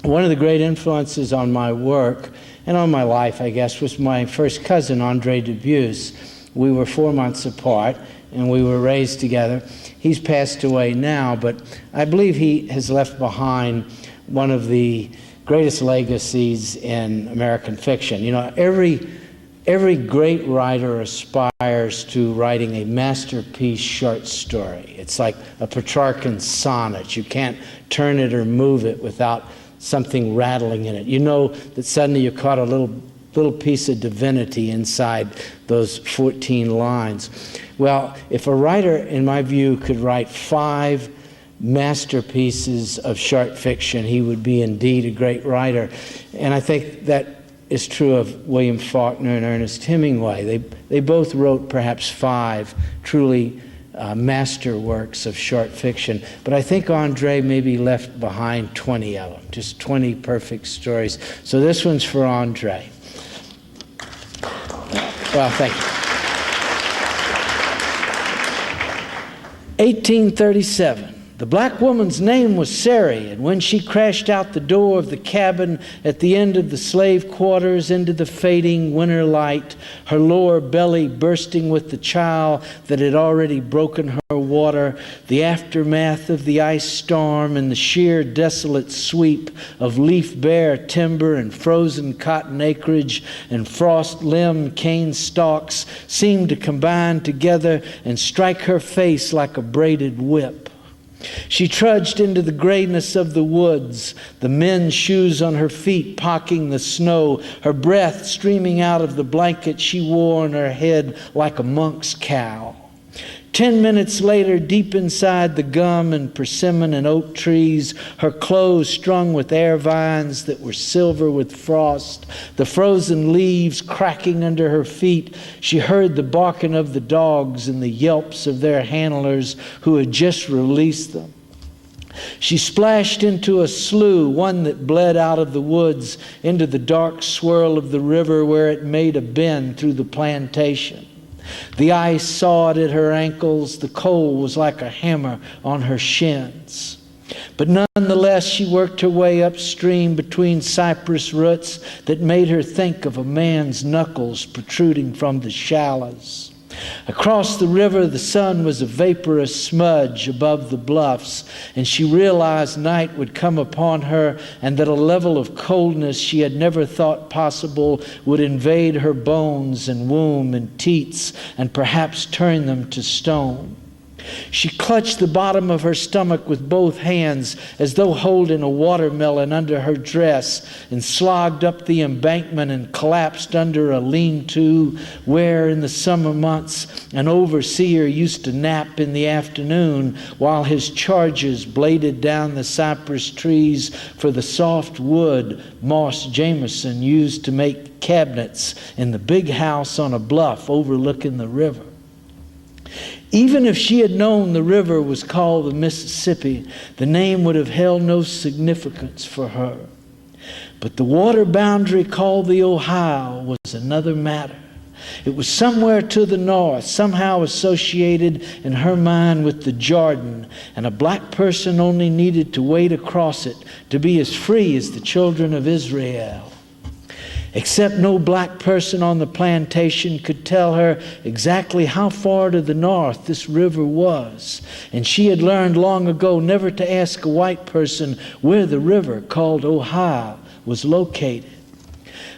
One of the great influences on my work and on my life, I guess, was my first cousin, Andre Dubuse. We were 4 months apart, and we were raised together. He's passed away now, but I believe he has left behind one of the greatest legacies in American fiction. Every great writer aspires to writing a masterpiece short story. It's like a Petrarchan sonnet. You can't turn it or move it without something rattling in it. You know that suddenly you caught a little little piece of divinity inside those 14 lines. Well, if a writer, in my view, could write 5 masterpieces of short fiction, he would be indeed a great writer. And I think that is true of William Faulkner and Ernest Hemingway. They both wrote perhaps 5 truly masterworks of short fiction. But I think Andre maybe left behind 20 of them, just 20 perfect stories. So this one's for Andre. Well, thank you. 1837. The black woman's name was Sari, and when she crashed out the door of the cabin at the end of the slave quarters into the fading winter light, her lower belly bursting with the child that had already broken her water, the aftermath of the ice storm and the sheer desolate sweep of leaf-bare timber and frozen cotton acreage and frost-limbed cane stalks seemed to combine together and strike her face like a braided whip. She trudged into the grayness of the woods, the men's shoes on her feet pocking the snow, her breath streaming out of the blanket she wore on her head like a monk's cowl. 10 minutes later, deep inside the gum and persimmon and oak trees, her clothes strung with air vines that were silver with frost, the frozen leaves cracking under her feet, she heard the barking of the dogs and the yelps of their handlers who had just released them. She splashed into a slough, one that bled out of the woods into the dark swirl of the river where it made a bend through the plantation. The ice sawed at her ankles. The cold was like a hammer on her shins. But nonetheless, she worked her way upstream between cypress roots that made her think of a man's knuckles protruding from the shallows. Across the river, the sun was a vaporous smudge above the bluffs, and she realized night would come upon her and that a level of coldness she had never thought possible would invade her bones and womb and teats and perhaps turn them to stone. She clutched the bottom of her stomach with both hands as though holding a watermelon under her dress and slogged up the embankment and collapsed under a lean-to where in the summer months an overseer used to nap in the afternoon while his charges bladed down the cypress trees for the soft wood Moss Jameson used to make cabinets in the big house on a bluff overlooking the river. Even if she had known the river was called the Mississippi, the name would have held no significance for her. But the water boundary called the Ohio was another matter. It was somewhere to the north, somehow associated in her mind with the Jordan, and a black person only needed to wade across it to be as free as the children of Israel. Except no black person on the plantation could tell her exactly how far to the north this river was. And she had learned long ago never to ask a white person where the river called Ohio was located.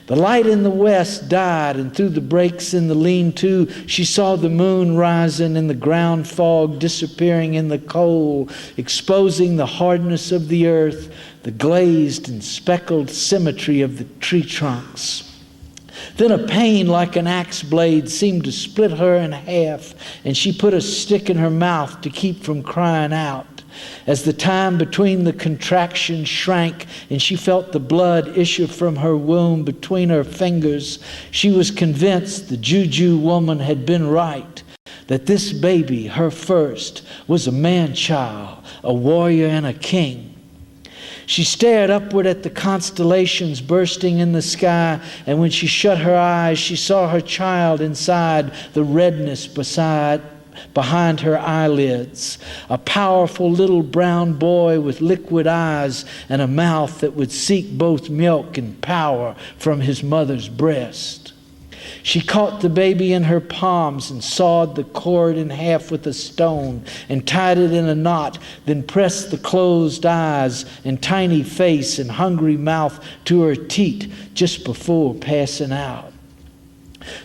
The light in the west died, and through the breaks in the lean-to, she saw the moon rising and the ground fog disappearing in the coal, exposing the hardness of the earth, the glazed and speckled symmetry of the tree trunks. Then a pain like an axe blade seemed to split her in half, and she put a stick in her mouth to keep from crying out. As the time between the contractions shrank and she felt the blood issue from her womb between her fingers, she was convinced the Juju woman had been right, that this baby, her first, was a man-child, a warrior and a king. She stared upward at the constellations bursting in the sky, and when she shut her eyes, she saw her child inside the redness behind her eyelids, a powerful little brown boy with liquid eyes and a mouth that would seek both milk and power from his mother's breast. She caught the baby in her palms and sawed the cord in half with a stone and tied it in a knot, then pressed the closed eyes and tiny face and hungry mouth to her teat just before passing out.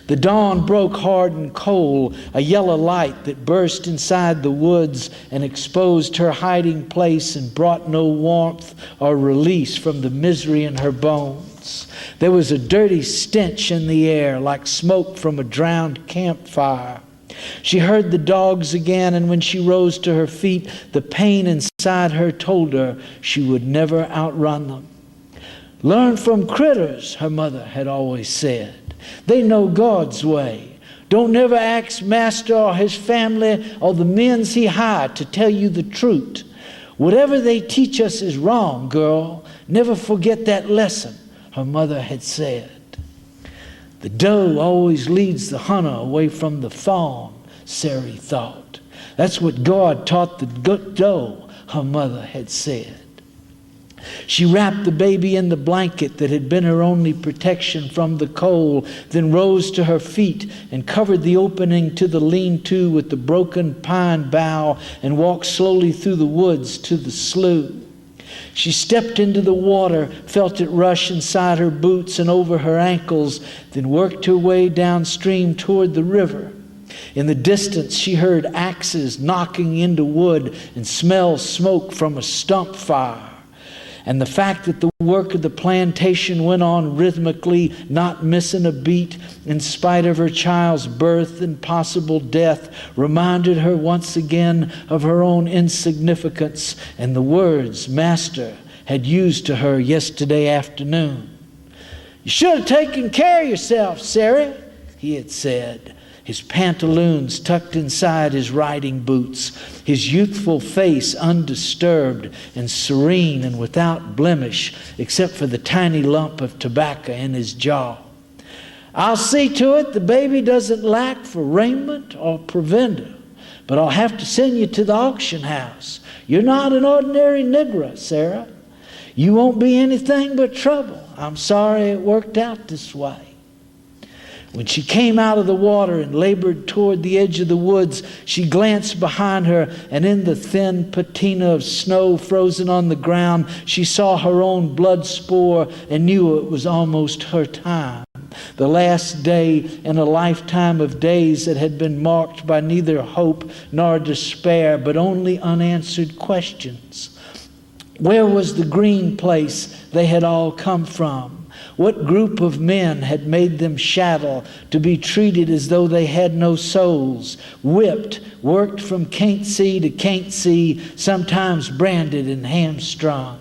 The dawn broke hard and cold, a yellow light that burst inside the woods and exposed her hiding place and brought no warmth or release from the misery in her bones. thoughts. There was a dirty stench in the air, like smoke from a drowned campfire. She heard the dogs again, and when she rose to her feet, the pain inside her told her she would never outrun them. Learn from critters, her mother had always said. They know God's way. Don't never ask Master or his family or the men's he hired to tell you the truth. Whatever they teach us is wrong, girl. Never forget that lesson, her mother had said. The doe always leads the hunter away from the fawn, Sari thought. That's what God taught the doe, her mother had said. She wrapped the baby in the blanket that had been her only protection from the cold, then rose to her feet and covered the opening to the lean-to with the broken pine bough and walked slowly through the woods to the slough. She stepped into the water, felt it rush inside her boots and over her ankles, then worked her way downstream toward the river. In the distance, she heard axes knocking into wood and smelled smoke from a stump fire. And the fact that the work of the plantation went on rhythmically, not missing a beat, in spite of her child's birth and possible death, reminded her once again of her own insignificance and the words Master had used to her yesterday afternoon. You should have taken care of yourself, Sari, he had said, his pantaloons tucked inside his riding boots, his youthful face undisturbed and serene and without blemish, except for the tiny lump of tobacco in his jaw. I'll see to it the baby doesn't lack for raiment or provender, but I'll have to send you to the auction house. You're not an ordinary nigger, Sarah. You won't be anything but trouble. I'm sorry it worked out this way. When she came out of the water and labored toward the edge of the woods, she glanced behind her, and in the thin patina of snow frozen on the ground, she saw her own blood spore and knew it was almost her time. The last day in a lifetime of days that had been marked by neither hope nor despair, but only unanswered questions. Where was the green place they had all come from? What group of men had made them chattel to be treated as though they had no souls, whipped, worked from can't see to can't see, sometimes branded and hamstrung?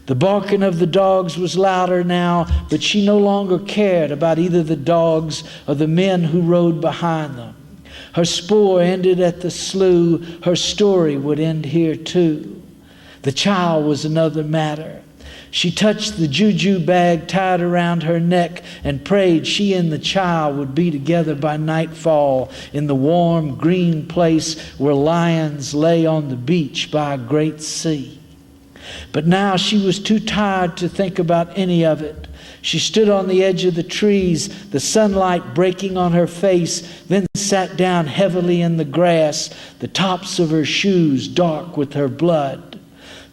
The barking of the dogs was louder now, but she no longer cared about either the dogs or the men who rode behind them. Her spoor ended at the slough. Her story would end here too. The child was another matter. She touched the juju bag tied around her neck and prayed she and the child would be together by nightfall in the warm green place where lions lay on the beach by a great sea. But now she was too tired to think about any of it. She stood on the edge of the trees, the sunlight breaking on her face, then sat down heavily in the grass, the tops of her shoes dark with her blood.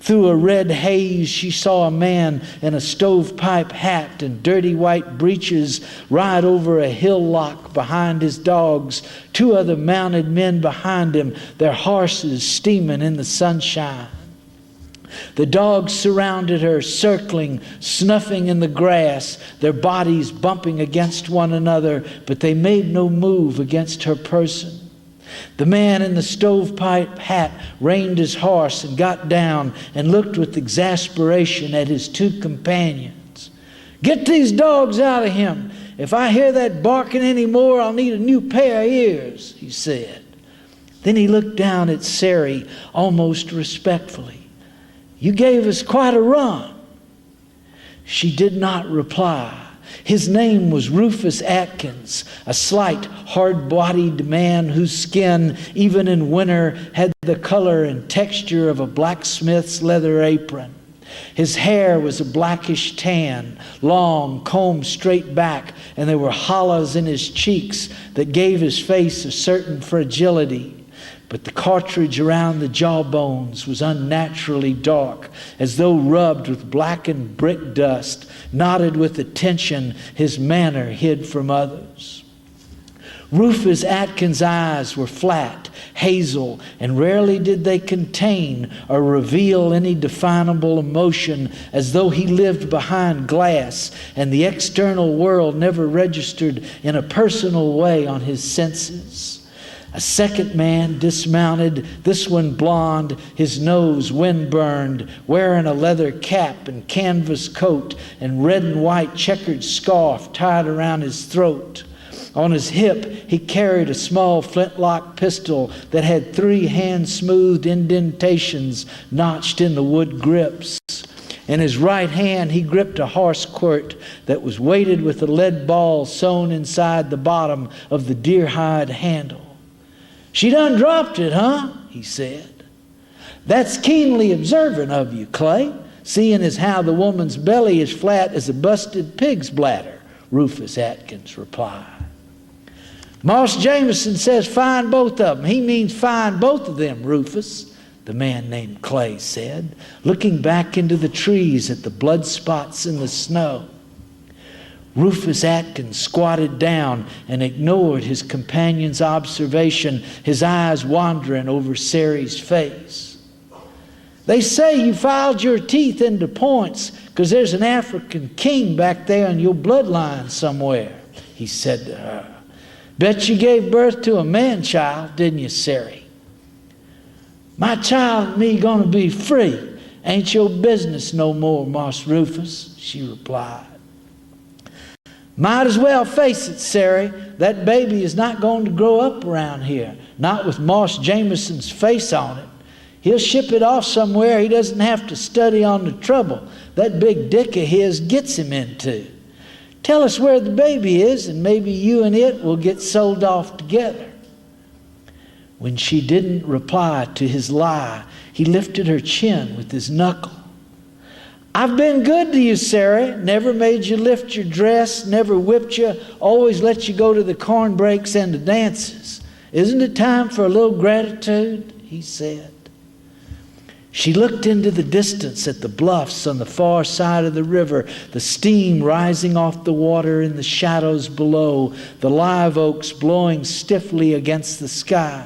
Through a red haze, she saw a man in a stovepipe hat and dirty white breeches ride over a hillock behind his dogs, two other mounted men behind him, their horses steaming in the sunshine. The dogs surrounded her, circling, snuffing in the grass, their bodies bumping against one another, but they made no move against her person. The man in the stovepipe hat reined his horse and got down and looked with exasperation at his two companions. Get these dogs out of him. If I hear that barking anymore, I'll need a new pair of ears, he said. Then he looked down at Sari almost respectfully. You gave us quite a run. She did not reply. His name was Rufus Atkins, a slight, hard-bodied man whose skin, even in winter, had the color and texture of a blacksmith's leather apron. His hair was a blackish tan, long, combed straight back, and there were hollows in his cheeks that gave his face a certain fragility. But the cartridge around the jawbones was unnaturally dark, as though rubbed with blackened brick dust, knotted with the tension his manner hid from others. Rufus Atkins' eyes were flat, hazel, and rarely did they contain or reveal any definable emotion, as though he lived behind glass and the external world never registered in a personal way on his senses. A second man dismounted, this one blond, his nose wind-burned, wearing a leather cap and canvas coat and red and white checkered scarf tied around his throat. On his hip, he carried a small flintlock pistol that had 3 hand-smoothed indentations notched in the wood grips. In his right hand, he gripped a horse quirt that was weighted with a lead ball sewn inside the bottom of the deer hide handle. "She done dropped it, huh?" he said. "That's keenly observant of you, Clay, seeing as how the woman's belly is flat as a busted pig's bladder," Rufus Atkins replied. "Moss Jameson says find both of them. He means find both of them, Rufus," the man named Clay said, looking back into the trees at the blood spots in the snow. Rufus Atkins squatted down and ignored his companion's observation, his eyes wandering over Sary's face. "They say you filed your teeth into points because there's an African king back there in your bloodline somewhere," he said to her. "Bet you gave birth to a man-child, didn't you, Sary?" "My child and me gonna be free. Ain't your business no more, Moss Rufus," she replied. "Might as well face it, Sary. That baby is not going to grow up around here, not with Moss Jameson's face on it. He'll ship it off somewhere he doesn't have to study on the trouble that big dick of his gets him into. Tell us where the baby is, and maybe you and it will get sold off together." When she didn't reply to his lie, he lifted her chin with his knuckle. "I've been good to you, Sary. Never made you lift your dress, never whipped you, always let you go to the corn breaks and the dances. Isn't it time for a little gratitude?" he said. She looked into the distance at the bluffs on the far side of the river, the steam rising off the water in the shadows below, the live oaks blowing stiffly against the sky.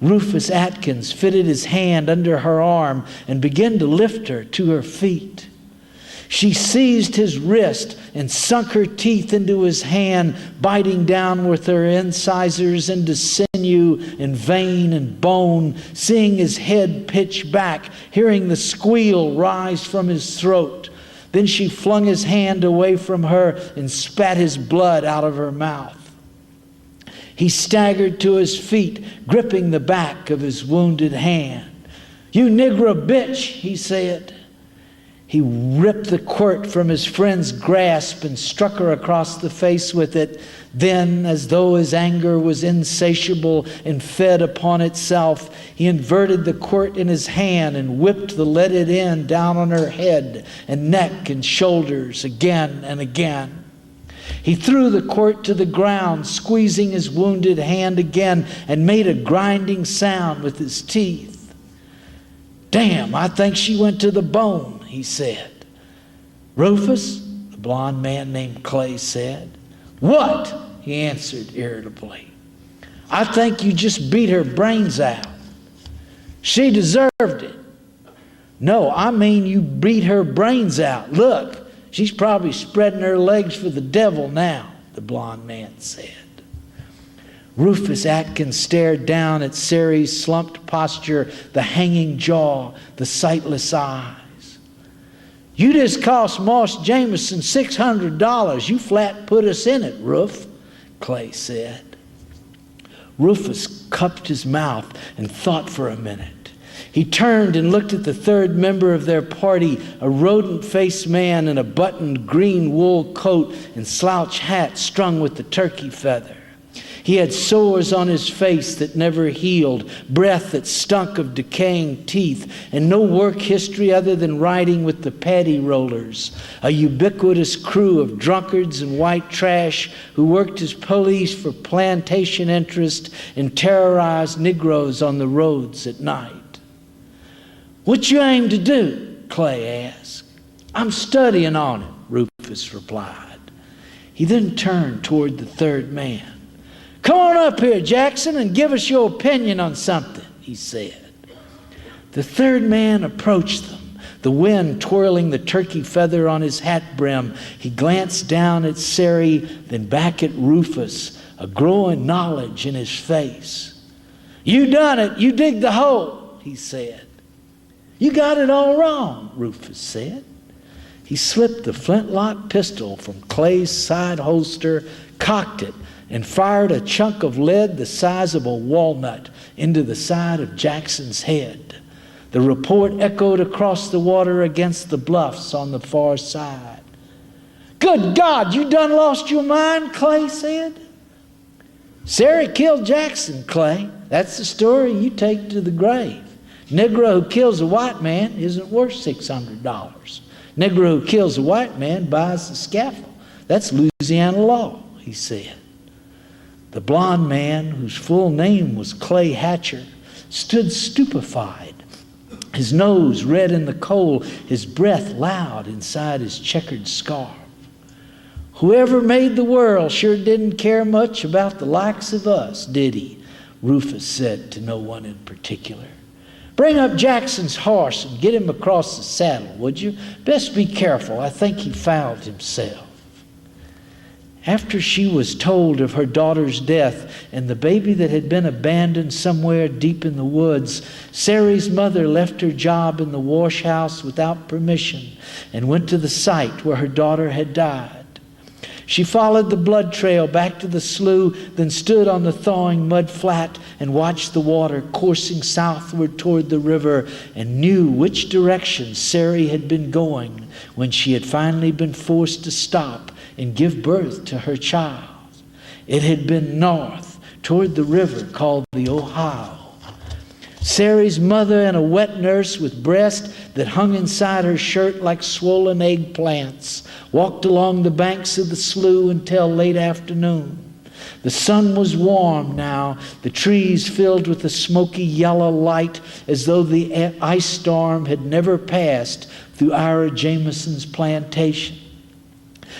Rufus Atkins fitted his hand under her arm and began to lift her to her feet. She seized his wrist and sunk her teeth into his hand, biting down with her incisors into sinew and vein and bone, seeing his head pitch back, hearing the squeal rise from his throat. Then she flung his hand away from her and spat his blood out of her mouth. He staggered to his feet, gripping the back of his wounded hand. "You Negro bitch," he said. He ripped the quirt from his friend's grasp and struck her across the face with it. Then, as though his anger was insatiable and fed upon itself, he inverted the quirt in his hand and whipped the leaded end down on her head and neck and shoulders again and again. He threw the quirt to the ground, squeezing his wounded hand again, and made a grinding sound with his teeth. "Damn, I think she went to the bone," he said. "Rufus," the blond man named Clay said. "What?" he answered irritably. "I think you just beat her brains out." "She deserved it." "No, I mean you beat her brains out. Look, she's probably spreading her legs for the devil now," the blond man said. Rufus Atkins stared down at Sary's slumped posture, the hanging jaw, the sightless eyes. "You just cost Moss Jameson $600. You flat put us in it, Ruf," Clay said. Rufus cupped his mouth and thought for a minute. He turned and looked at the third member of their party, a rodent-faced man in a buttoned green wool coat and slouch hat strung with the turkey feather. He had sores on his face that never healed, breath that stunk of decaying teeth, and no work history other than riding with the paddy rollers, a ubiquitous crew of drunkards and white trash who worked as police for plantation interest and terrorized Negroes on the roads at night. "What you aim to do?" Clay asked. "I'm studying on it," Rufus replied. He then turned toward the third man. "Come on up here, Jackson, and give us your opinion on something," he said. The third man approached them, the wind twirling the turkey feather on his hat brim. He glanced down at Sari, then back at Rufus, a growing knowledge in his face. "You done it. You digged the hole," he said. "You got it all wrong," Rufus said. He slipped the flintlock pistol from Clay's side holster, cocked it, and fired a chunk of lead the size of a walnut into the side of Jackson's head. The report echoed across the water against the bluffs on the far side. "Good God, you done lost your mind," Clay said. "Sari killed Jackson, Clay. That's the story you take to the grave. Negro who kills a white man isn't worth $600. Negro who kills a white man buys the scaffold. That's Louisiana law," he said. The blond man, whose full name was Clay Hatcher, stood stupefied, his nose red in the coal, his breath loud inside his checkered scarf. "Whoever made the world sure didn't care much about the likes of us, did he?" Rufus said to no one in particular. "Bring up Jackson's horse and get him across the saddle, would you? Best be careful. I think he fouled himself." After she was told of her daughter's death and the baby that had been abandoned somewhere deep in the woods, Sari's mother left her job in the wash house without permission and went to the site where her daughter had died. She followed the blood trail back to the slough, then stood on the thawing mud flat and watched the water coursing southward toward the river, and knew which direction Sari had been going when she had finally been forced to stop and give birth to her child. It had been north toward the river called the Ohio. Sari's mother and a wet nurse with breast that hung inside her shirt like swollen eggplants walked along the banks of the slough until late afternoon. The sun was warm now, the trees filled with a smoky yellow light as though the ice storm had never passed through Ira Jameson's plantation.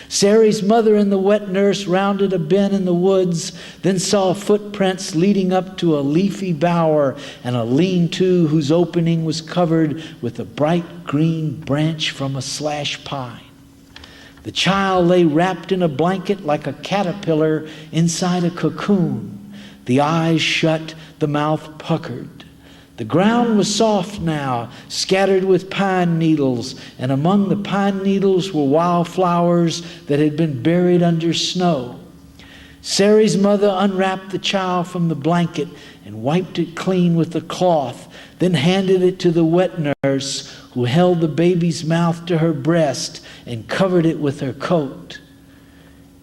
Sari's mother and the wet nurse rounded a bend in the woods, then saw footprints leading up to a leafy bower and a lean-to whose opening was covered with a bright green branch from a slash pine. The child lay wrapped in a blanket like a caterpillar inside a cocoon, the eyes shut, the mouth puckered. The ground was soft now, scattered with pine needles, and among the pine needles were wildflowers that had been buried under snow. Sari's mother unwrapped the child from the blanket and wiped it clean with a cloth, then handed it to the wet nurse, who held the baby's mouth to her breast and covered it with her coat.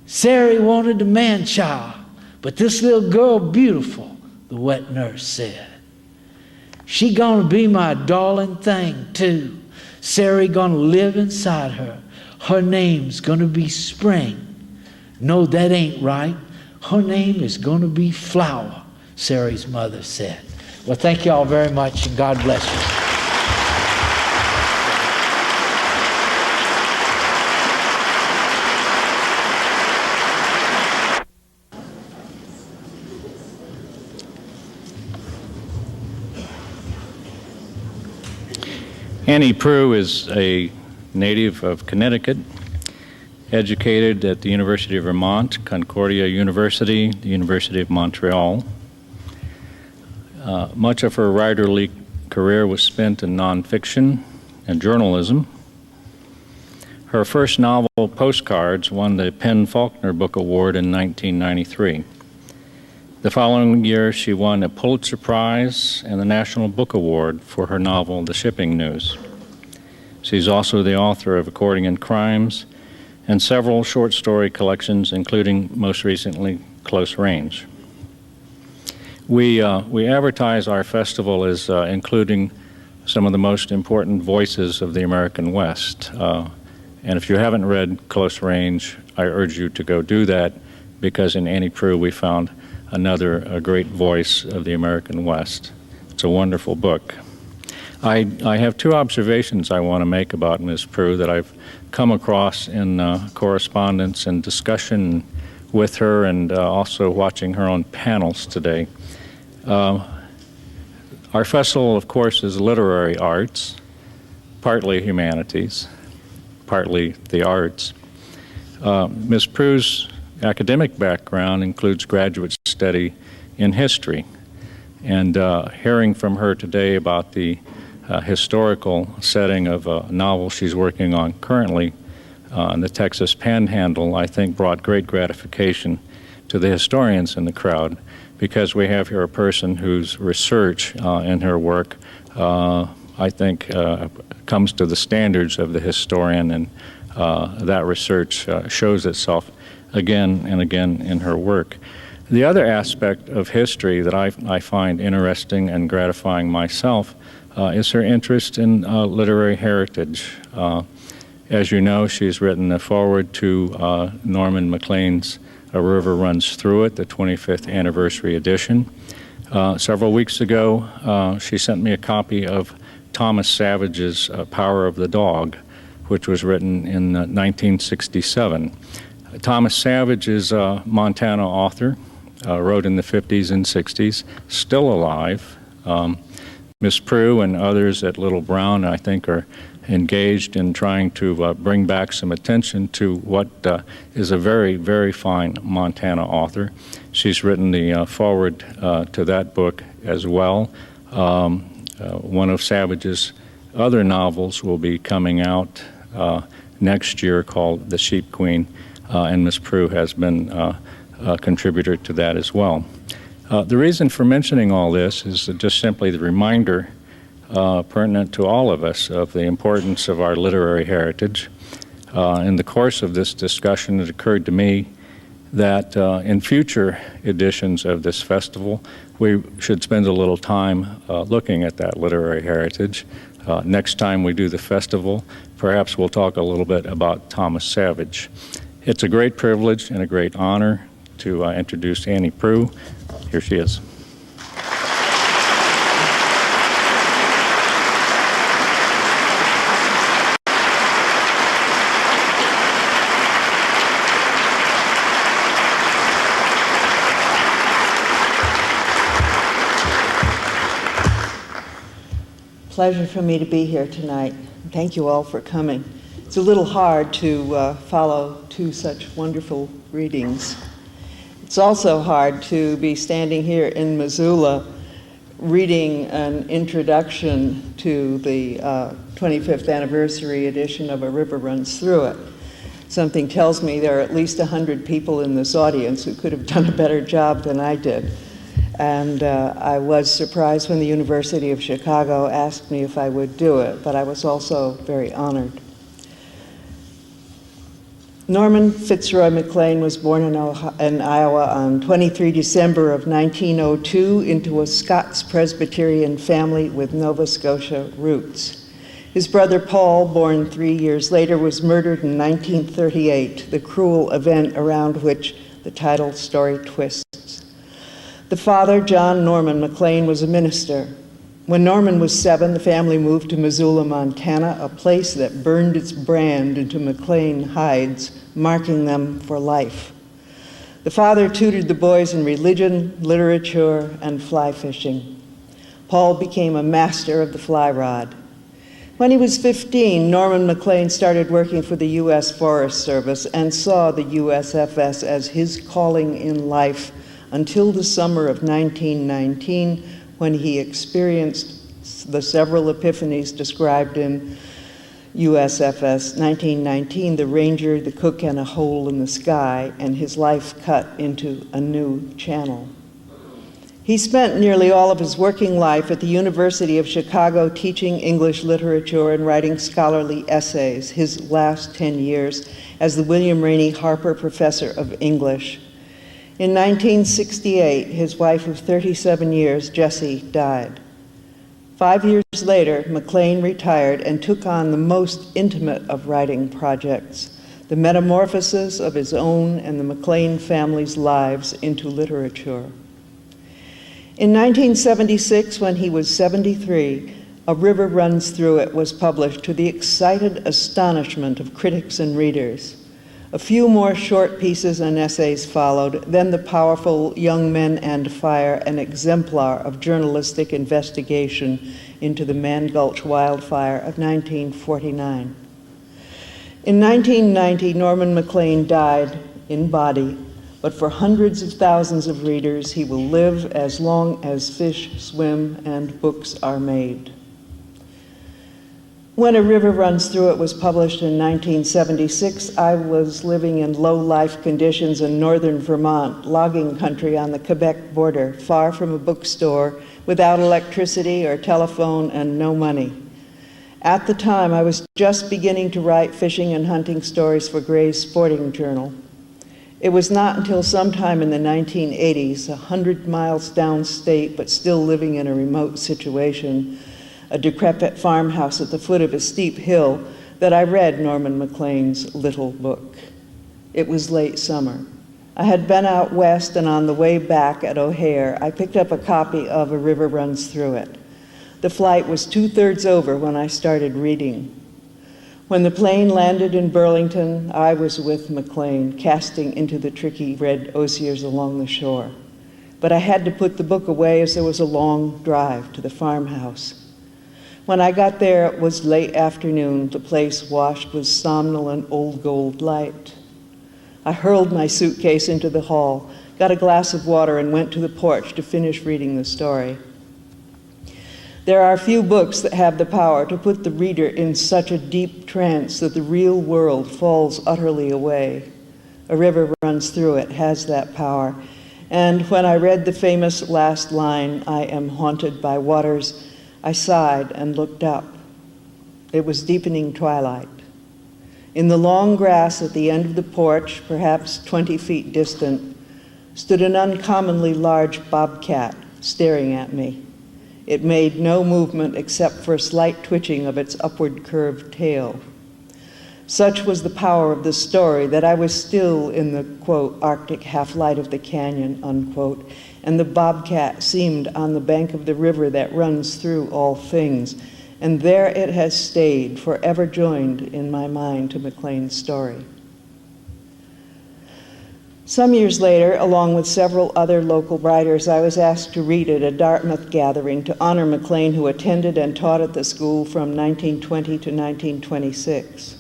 "Sari wanted a man-child, but this little girl beautiful," the wet nurse said. "She gonna be my darling thing, too. Sari gonna live inside her. Her name's gonna be Spring. No, that ain't right. Her name is gonna be Flower," Sari's mother said. Well, thank you all very much, and God bless you. Annie Proulx is a native of Connecticut, educated at the University of Vermont, Concordia University, the University of Montreal. Much of her writerly career was spent in nonfiction and journalism. Her first novel, Postcards, won the Penn-Faulkner Book Award in 1993. The following year, she won a Pulitzer Prize and the National Book Award for her novel, The Shipping News. She's also the author of According in Crimes and several short story collections, including, most recently, Close Range. We advertise our festival as including some of the most important voices of the American West. And if you haven't read Close Range, I urge you to go do that, because in Annie Proulx we found a great voice of the American West. It's a wonderful book. I have two observations I want to make about Ms. Proulx that I've come across in correspondence and discussion with her and also watching her on panels today. Our festival, of course, is literary arts, partly humanities, partly the arts. Ms. Proux's academic background includes graduate study in history, and hearing from her today about the historical setting of a novel she's working on currently in the Texas Panhandle, I think brought great gratification to the historians in the crowd, because we have here a person whose research in her work, I think, comes to the standards of the historian, and that research shows itself again and again in her work. The other aspect of history that I find interesting and gratifying myself is her interest in literary heritage. As you know, she's written a foreword to Norman Maclean's A River Runs Through It, the 25th anniversary edition. Several weeks ago, she sent me a copy of Thomas Savage's Power of the Dog, which was written in 1967. Thomas Savage is a Montana author, wrote in the 50s and 60s, still alive. Ms. Proulx and others at Little Brown, I think, are engaged in trying to bring back some attention to what is a very, very fine Montana author. She's written the foreword to that book as well. One of Savage's other novels will be coming out next year called The Sheep Queen, and Ms. Proulx has been a contributor to that as well. The reason for mentioning all this is just simply the reminder pertinent to all of us of the importance of our literary heritage. In the course of this discussion, it occurred to me that in future editions of this festival, we should spend a little time looking at that literary heritage. Next time we do the festival, perhaps we'll talk a little bit about Thomas Savage. It's a great privilege and a great honor to introduce Annie Proulx. Here she is. Pleasure for me to be here tonight. Thank you all for coming. It's a little hard to follow two such wonderful readings. It's also hard to be standing here in Missoula reading an introduction to the 25th anniversary edition of A River Runs Through It. Something tells me there are at least 100 people in this audience who could have done a better job than I did. And I was surprised when the University of Chicago asked me if I would do it, but I was also very honored. Norman Fitzroy McLean was born in Iowa on 23 December of 1902 into a Scots Presbyterian family with Nova Scotia roots. His brother Paul, born 3 years later, was murdered in 1938, the cruel event around which the title story twists. The father, John Norman McLean, was a minister. When Norman was 7, the family moved to Missoula, Montana, a place that burned its brand into McLean hides, marking them for life. The father tutored the boys in religion, literature, and fly fishing. Paul became a master of the fly rod. When he was 15, Norman McLean started working for the U.S. Forest Service and saw the USFS as his calling in life until the summer of 1919, when he experienced the several epiphanies described in USFS 1919, The Ranger, The Cook, and A Hole in the Sky, and his life cut into a new channel. He spent nearly all of his working life at the University of Chicago teaching English literature and writing scholarly essays, his last 10 years as the William Rainey Harper Professor of English. In 1968, his wife of 37 years, Jessie, died. 5 years later, McLean retired and took on the most intimate of writing projects, the metamorphosis of his own and the McLean family's lives into literature. In 1976, when he was 73, A River Runs Through It was published to the excited astonishment of critics and readers. A few more short pieces and essays followed, then the powerful Young Men and Fire, an exemplar of journalistic investigation into the Man Gulch wildfire of 1949. In 1990, Norman Maclean died in body, but for hundreds of thousands of readers, he will live as long as fish swim and books are made. When A River Runs Through It was published in 1976, I was living in low-life conditions in northern Vermont, logging country on the Quebec border, far from a bookstore, without electricity or telephone, and no money. At the time, I was just beginning to write fishing and hunting stories for Gray's Sporting Journal. It was not until sometime in the 1980s, 100 miles downstate, but still living in a remote situation, a decrepit farmhouse at the foot of a steep hill, that I read Norman Maclean's little book. It was late summer. I had been out west, and on the way back at O'Hare, I picked up a copy of A River Runs Through It. The flight was 2/3 over when I started reading. When the plane landed in Burlington, I was with Maclean, casting into the tricky red osiers along the shore. But I had to put the book away as there was a long drive to the farmhouse. When I got there, it was late afternoon, the place washed with somnolent old gold light. I hurled my suitcase into the hall, got a glass of water, and went to the porch to finish reading the story. There are few books that have the power to put the reader in such a deep trance that the real world falls utterly away. A River Runs Through It has that power. And when I read the famous last line, "I am haunted by waters," I sighed and looked up. It was deepening twilight. In the long grass at the end of the porch, perhaps 20 feet distant, stood an uncommonly large bobcat staring at me. It made no movement except for a slight twitching of its upward curved tail. Such was the power of the story that I was still in the, quote, Arctic half-light of the canyon, unquote, and the bobcat seemed on the bank of the river that runs through all things, and there it has stayed, forever joined in my mind to Maclean's story. Some years later, along with several other local writers, I was asked to read at a Dartmouth gathering to honor Maclean, who attended and taught at the school from 1920 to 1926.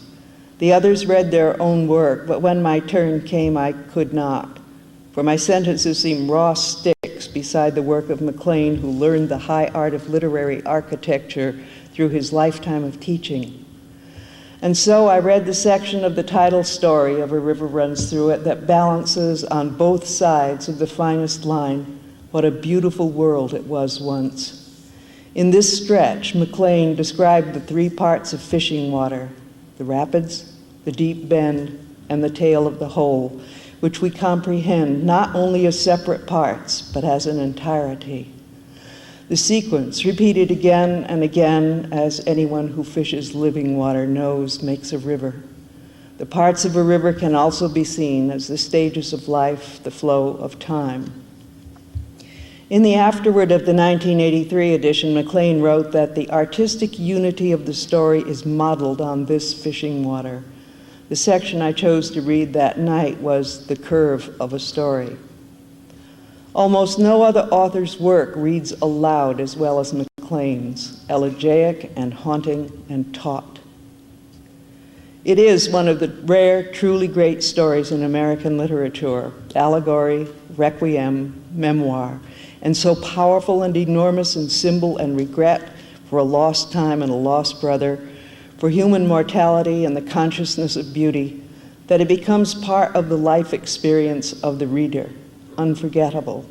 The others read their own work, but when my turn came, I could not, for my sentences seemed raw sticks beside the work of Maclean, who learned the high art of literary architecture through his lifetime of teaching. And so I read the section of the title story of A River Runs Through It that balances on both sides of the finest line, "What a beautiful world it was once." In this stretch, Maclean described the three parts of fishing water: the rapids, the deep bend, and the tail of the hole, which we comprehend not only as separate parts, but as an entirety. The sequence, repeated again and again, as anyone who fishes living water knows, makes a river. The parts of a river can also be seen as the stages of life, the flow of time. In the afterword of the 1983 edition, Maclean wrote that the artistic unity of the story is modeled on this fishing water. The section I chose to read that night was "The Curve of a Story." Almost no other author's work reads aloud as well as Maclean's, elegiac and haunting and taut. It is one of the rare, truly great stories in American literature, allegory, requiem, memoir, and so powerful and enormous in symbol and regret for a lost time and a lost brother, for human mortality and the consciousness of beauty, that it becomes part of the life experience of the reader, unforgettable.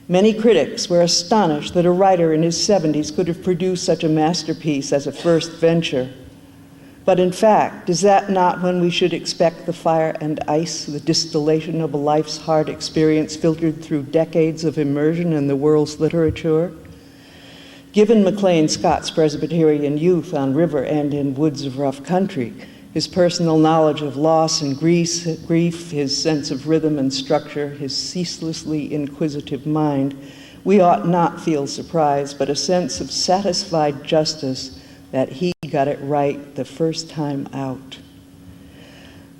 Many critics were astonished that a writer in his 70s could have produced such a masterpiece as a first venture. But in fact, is that not when we should expect the fire and ice, the distillation of a life's hard experience filtered through decades of immersion in the world's literature? Given Maclean's Scots Presbyterian youth on river and in woods of rough country, his personal knowledge of loss and grief, his sense of rhythm and structure, his ceaselessly inquisitive mind, we ought not feel surprise, but a sense of satisfied justice that he got it right the first time out.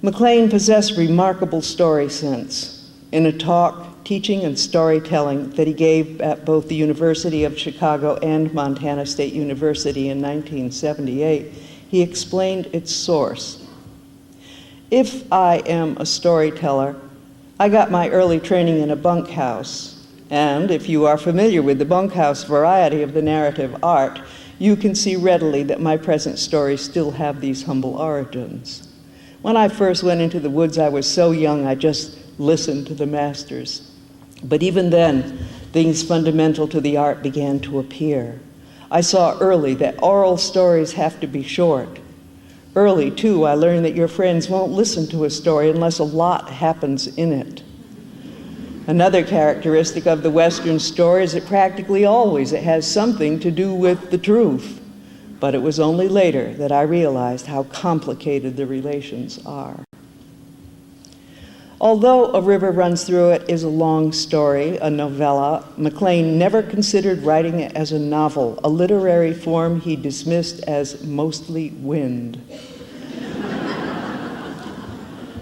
McLean possessed remarkable story sense. In a talk, teaching and storytelling that he gave at both the University of Chicago and Montana State University in 1978, he explained its source. If I am a storyteller, I got my early training in a bunkhouse, and if you are familiar with the bunkhouse variety of the narrative art, you can see readily that my present stories still have these humble origins. When I first went into the woods, I was so young I just listened to the masters. But even then, things fundamental to the art began to appear. I saw early that oral stories have to be short. Early, too, I learned that your friends won't listen to a story unless a lot happens in it. Another characteristic of the Western story is that practically always it has something to do with the truth. But it was only later that I realized how complicated the relations are. Although A River Runs Through It is a long story, a novella, McLean never considered writing it as a novel, a literary form he dismissed as mostly wind.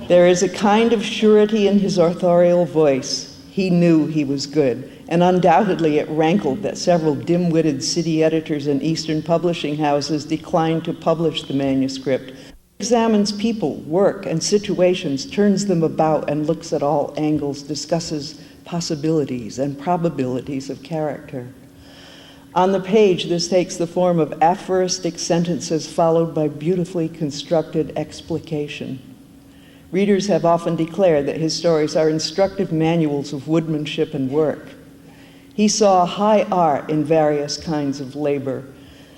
There is a kind of surety in his authorial voice. He knew he was good, and undoubtedly it rankled that several dim-witted city editors and Eastern publishing houses declined to publish the manuscript. Examines people, work, and situations, turns them about, and looks at all angles, discusses possibilities and probabilities of character. On the page, this takes the form of aphoristic sentences followed by beautifully constructed explication. Readers have often declared that his stories are instructive manuals of woodmanship and work. He saw high art in various kinds of labor,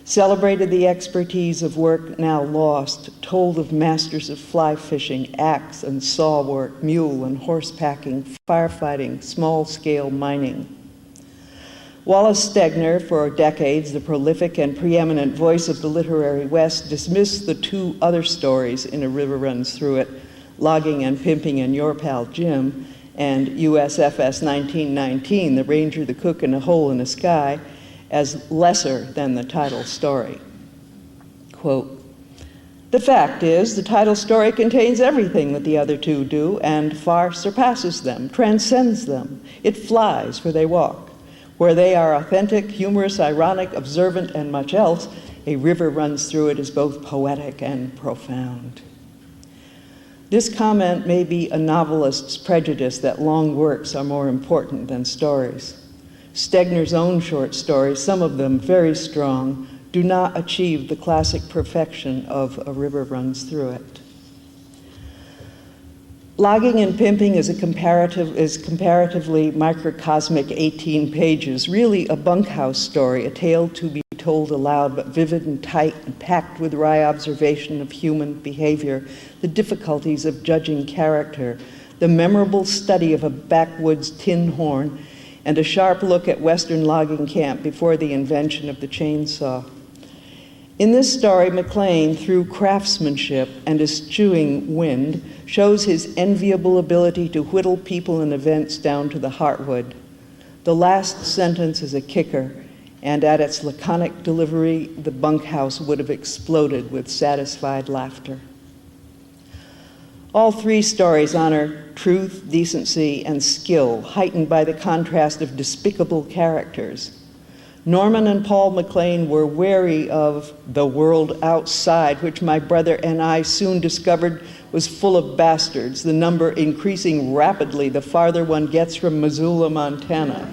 celebrated the expertise of work now lost, told of masters of fly fishing, axe and saw work, mule and horse packing, firefighting, small-scale mining. Wallace Stegner, for decades the prolific and preeminent voice of the literary West, dismissed the two other stories in A River Runs Through It, Logging and Pimping and Your Pal Jim, and USFS 1919, The Ranger, the Cook, and a Hole in the Sky, as lesser than the title story. Quote, "The fact is, the title story contains everything that the other two do and far surpasses them, transcends them. It flies where they walk. Where they are authentic, humorous, ironic, observant, and much else, A River Runs Through It is both poetic and profound." This comment may be a novelist's prejudice that long works are more important than stories. Stegner's own short stories, some of them very strong, do not achieve the classic perfection of A River Runs Through It. Logging and Pimping is comparatively microcosmic 18 pages, really a bunkhouse story, a tale to be told aloud, but vivid and tight and packed with wry observation of human behavior, the difficulties of judging character, the memorable study of a backwoods tin horn, and a sharp look at Western logging camp before the invention of the chainsaw. In this story, McLean, through craftsmanship and eschewing wind, shows his enviable ability to whittle people and events down to the heartwood. The last sentence is a kicker, and at its laconic delivery, the bunkhouse would have exploded with satisfied laughter. All three stories honor truth, decency, and skill, heightened by the contrast of despicable characters. Norman and Paul McLean were wary of the world outside, which my brother and I soon discovered was full of bastards, the number increasing rapidly the farther one gets from Missoula, Montana.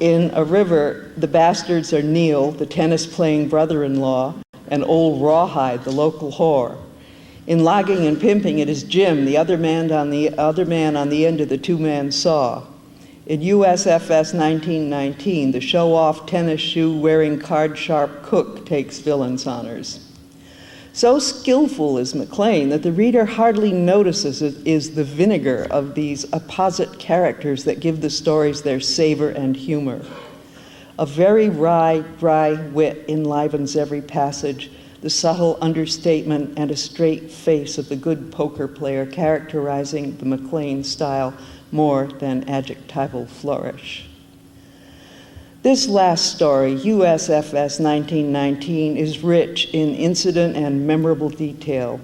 In A River, the bastards are Neil, the tennis-playing brother-in-law, and old Rawhide, the local whore. In Logging and Pimping, it is Jim, the other man on the end of the two-man saw. In USFS 1919, the show-off tennis shoe-wearing card-sharp cook takes villain's honors. So skillful is McLean that the reader hardly notices it is the vinegar of these apposite characters that give the stories their savor and humor. A very wry, dry wit enlivens every passage, the subtle understatement and a straight face of the good poker player characterizing the McLean style more than adjectival flourish. This last story, USFS 1919, is rich in incident and memorable detail.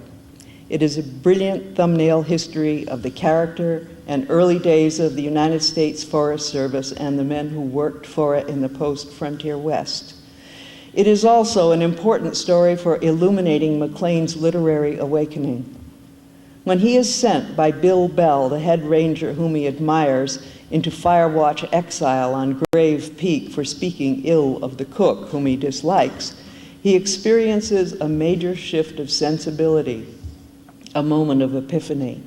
It is a brilliant thumbnail history of the character and early days of the United States Forest Service and the men who worked for it in the post-frontier West. It is also an important story for illuminating McLean's literary awakening. When he is sent by Bill Bell, the head ranger whom he admires, into Firewatch exile on Grave Peak for speaking ill of the cook whom he dislikes, he experiences a major shift of sensibility, a moment of epiphany.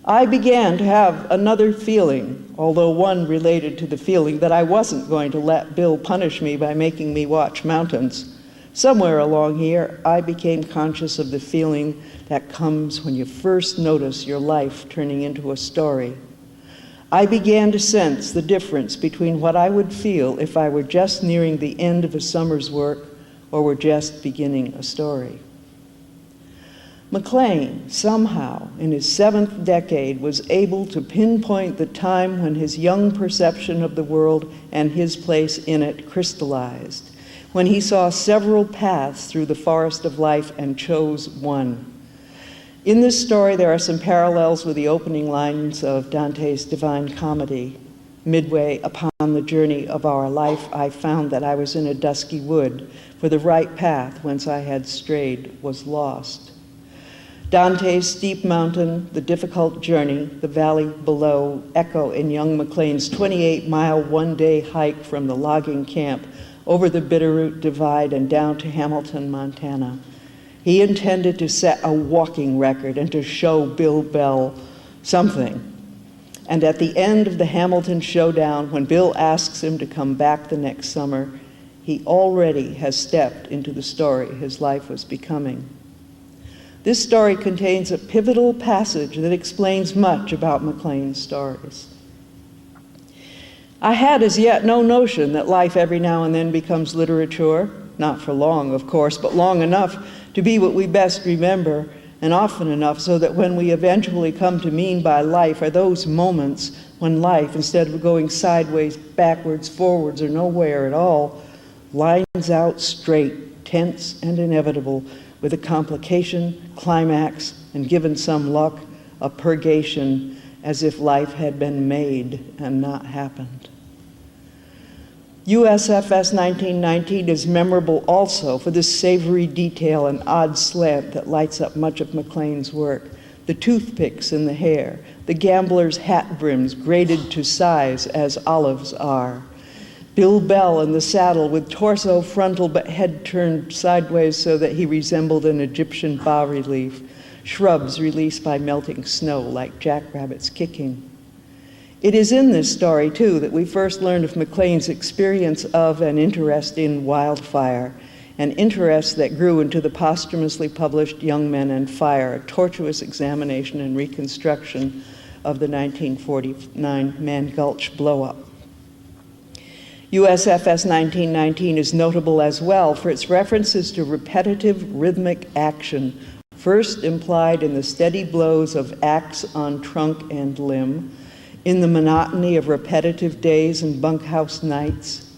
I began to have another feeling, although one related to the feeling that I wasn't going to let Bill punish me by making me watch mountains. Somewhere along here, I became conscious of the feeling that comes when you first notice your life turning into a story. I began to sense the difference between what I would feel if I were just nearing the end of a summer's work or were just beginning a story. McLean, somehow, in his 7th decade, was able to pinpoint the time when his young perception of the world and his place in it crystallized, when he saw several paths through the forest of life and chose one. In this story, there are some parallels with the opening lines of Dante's Divine Comedy. Midway upon the journey of our life, I found that I was in a dusky wood, for the right path whence I had strayed was lost. Dante's steep mountain, the difficult journey, the valley below echo in young McLean's 28-mile one-day hike from the logging camp over the Bitterroot Divide and down to Hamilton, Montana. He intended to set a walking record and to show Bill Bell something. And at the end of the Hamilton showdown, when Bill asks him to come back the next summer, he already has stepped into the story his life was becoming. This story contains a pivotal passage that explains much about McLean's stories. I had as yet no notion that life every now and then becomes literature, not for long, of course, but long enough to be what we best remember, and often enough so that when we eventually come to mean by life are those moments when life, instead of going sideways, backwards, forwards, or nowhere at all, lines out straight, tense, and inevitable, with a complication, climax, and given some luck, a purgation, as if life had been made and not happened. USFS 1919 is memorable also for the savory detail and odd slant that lights up much of McLean's work. The toothpicks in the hair, the gambler's hat brims graded to size as olives are, Bill Bell in the saddle with torso frontal but head turned sideways so that he resembled an Egyptian bas-relief, shrubs released by melting snow like jackrabbits kicking. It is in this story, too, that we first learn of McLean's experience of and interest in wildfire, an interest that grew into the posthumously published Young Men and Fire, a tortuous examination and reconstruction of the 1949 Man Gulch blow-up. USFS 1919 is notable as well for its references to repetitive rhythmic action, first implied in the steady blows of axe on trunk and limb, in the monotony of repetitive days and bunkhouse nights,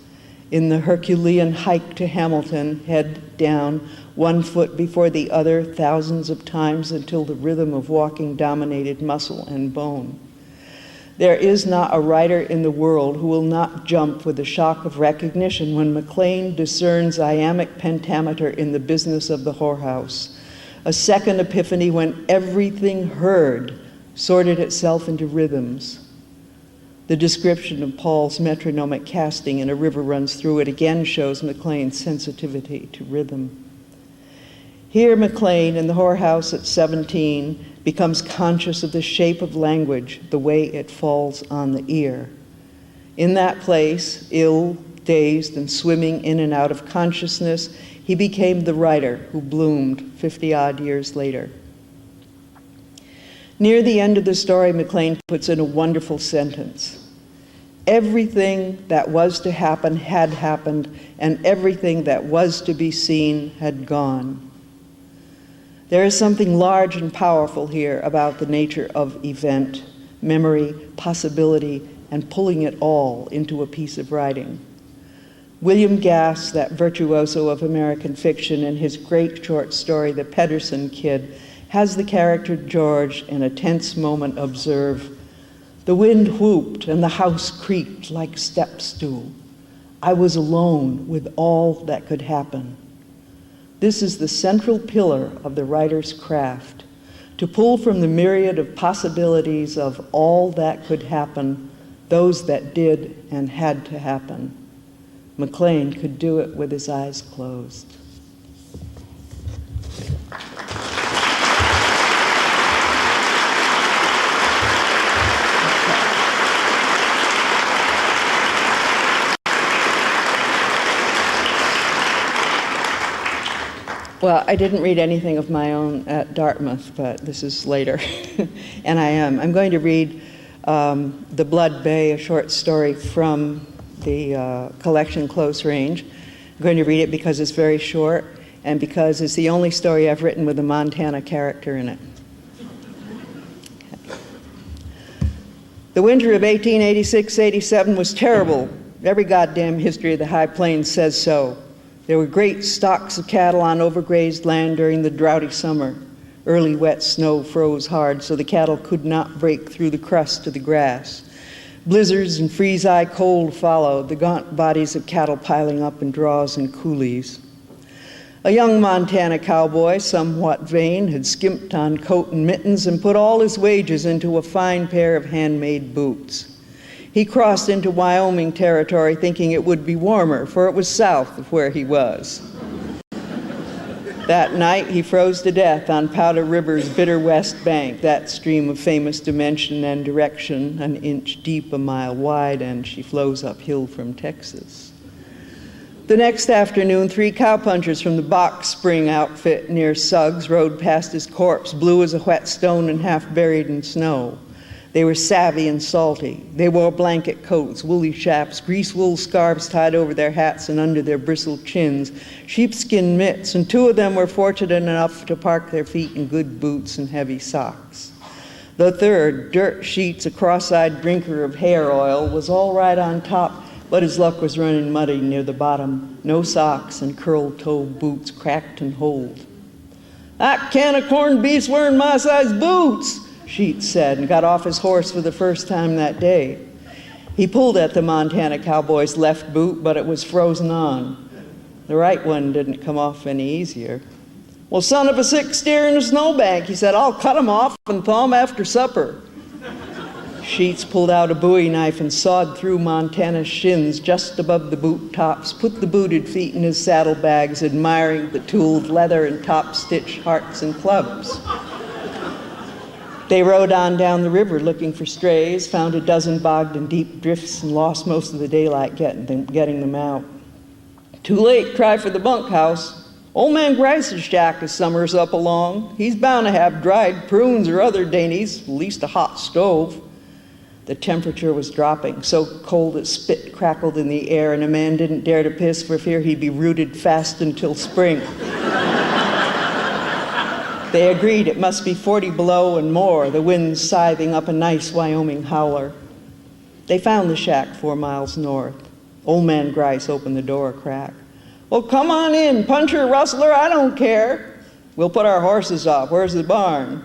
in the Herculean hike to Hamilton, head down, one foot before the other thousands of times until the rhythm of walking dominated muscle and bone. There is not a writer in the world who will not jump with the shock of recognition when McLean discerns iambic pentameter in the business of the whorehouse, a second epiphany when everything heard sorted itself into rhythms. The description of Paul's metronomic casting and A River Runs Through It again shows McLean's sensitivity to rhythm. Here McLean, in the whorehouse at 17, becomes conscious of the shape of language, the way it falls on the ear. In that place, ill, dazed, and swimming in and out of consciousness, he became the writer who bloomed 50-odd years later. Near the end of the story, McLean puts in a wonderful sentence. Everything that was to happen had happened, and everything that was to be seen had gone. There is something large and powerful here about the nature of event, memory, possibility, and pulling it all into a piece of writing. William Gass, that virtuoso of American fiction, in his great short story, The Pedersen Kid, has the character George in a tense moment observe, "The wind whooped and the house creaked like step stool. I was alone with all that could happen." This is the central pillar of the writer's craft, to pull from the myriad of possibilities of all that could happen, those that did and had to happen. MacLean could do it with his eyes closed. Well, I didn't read anything of my own at Dartmouth, but this is later. And I'm going to read The Blood Bay, a short story from the collection Close Range. I'm going to read it because it's very short and because it's the only story I've written with a Montana character in it. The winter of 1886-87 was terrible. Every goddamn history of the High Plains says so. There were great stocks of cattle on overgrazed land during the droughty summer. Early wet snow froze hard, so the cattle could not break through the crust to the grass. Blizzards and freeze-eye cold followed, the gaunt bodies of cattle piling up in draws and coulees. A young Montana cowboy, somewhat vain, had skimped on coat and mittens and put all his wages into a fine pair of handmade boots. He crossed into Wyoming territory thinking it would be warmer, for it was south of where he was. That night, he froze to death on Powder River's bitter west bank, that stream of famous dimension and direction, an inch deep, a mile wide, and she flows uphill from Texas. The next afternoon, 3 cowpunchers from the Box Spring outfit near Suggs rode past his corpse, blue as a whetstone and half buried in snow. They were savvy and salty. They wore blanket coats, woolly chaps, grease wool scarves tied over their hats and under their bristled chins, sheepskin mitts, and 2 of them were fortunate enough to park their feet in good boots and heavy socks. The third, dirt sheets, a cross-eyed drinker of hair oil, was all right on top, but his luck was running muddy near the bottom. No socks and curled-toe boots, cracked and holed. "That can of corned beef's wearing my size boots," Sheets said, and got off his horse for the first time that day. He pulled at the Montana cowboy's left boot, but it was frozen on. The right one didn't come off any easier. "Well, son of a sick steer in a snowbank," he said, "I'll cut 'em off and thaw 'em after supper." Sheets pulled out a Bowie knife and sawed through Montana's shins just above the boot tops, put the booted feet in his saddlebags, admiring the tooled leather and top-stitched hearts and clubs. They rode on down the river looking for strays, found a dozen bogged in deep drifts, and lost most of the daylight getting them out. "Too late, try for the bunkhouse. Old man Grice's shack is summers up along. He's bound to have dried prunes or other dainties, at least a hot stove." The temperature was dropping, so cold that spit crackled in the air, and a man didn't dare to piss for fear he'd be rooted fast until spring. They agreed it must be 40 below and more, the wind scything up a nice Wyoming howler. They found the shack 4 miles north. Old man Grice opened the door a crack. "Well, come on in, puncher, rustler, I don't care. We'll put our horses up. Where's the barn?"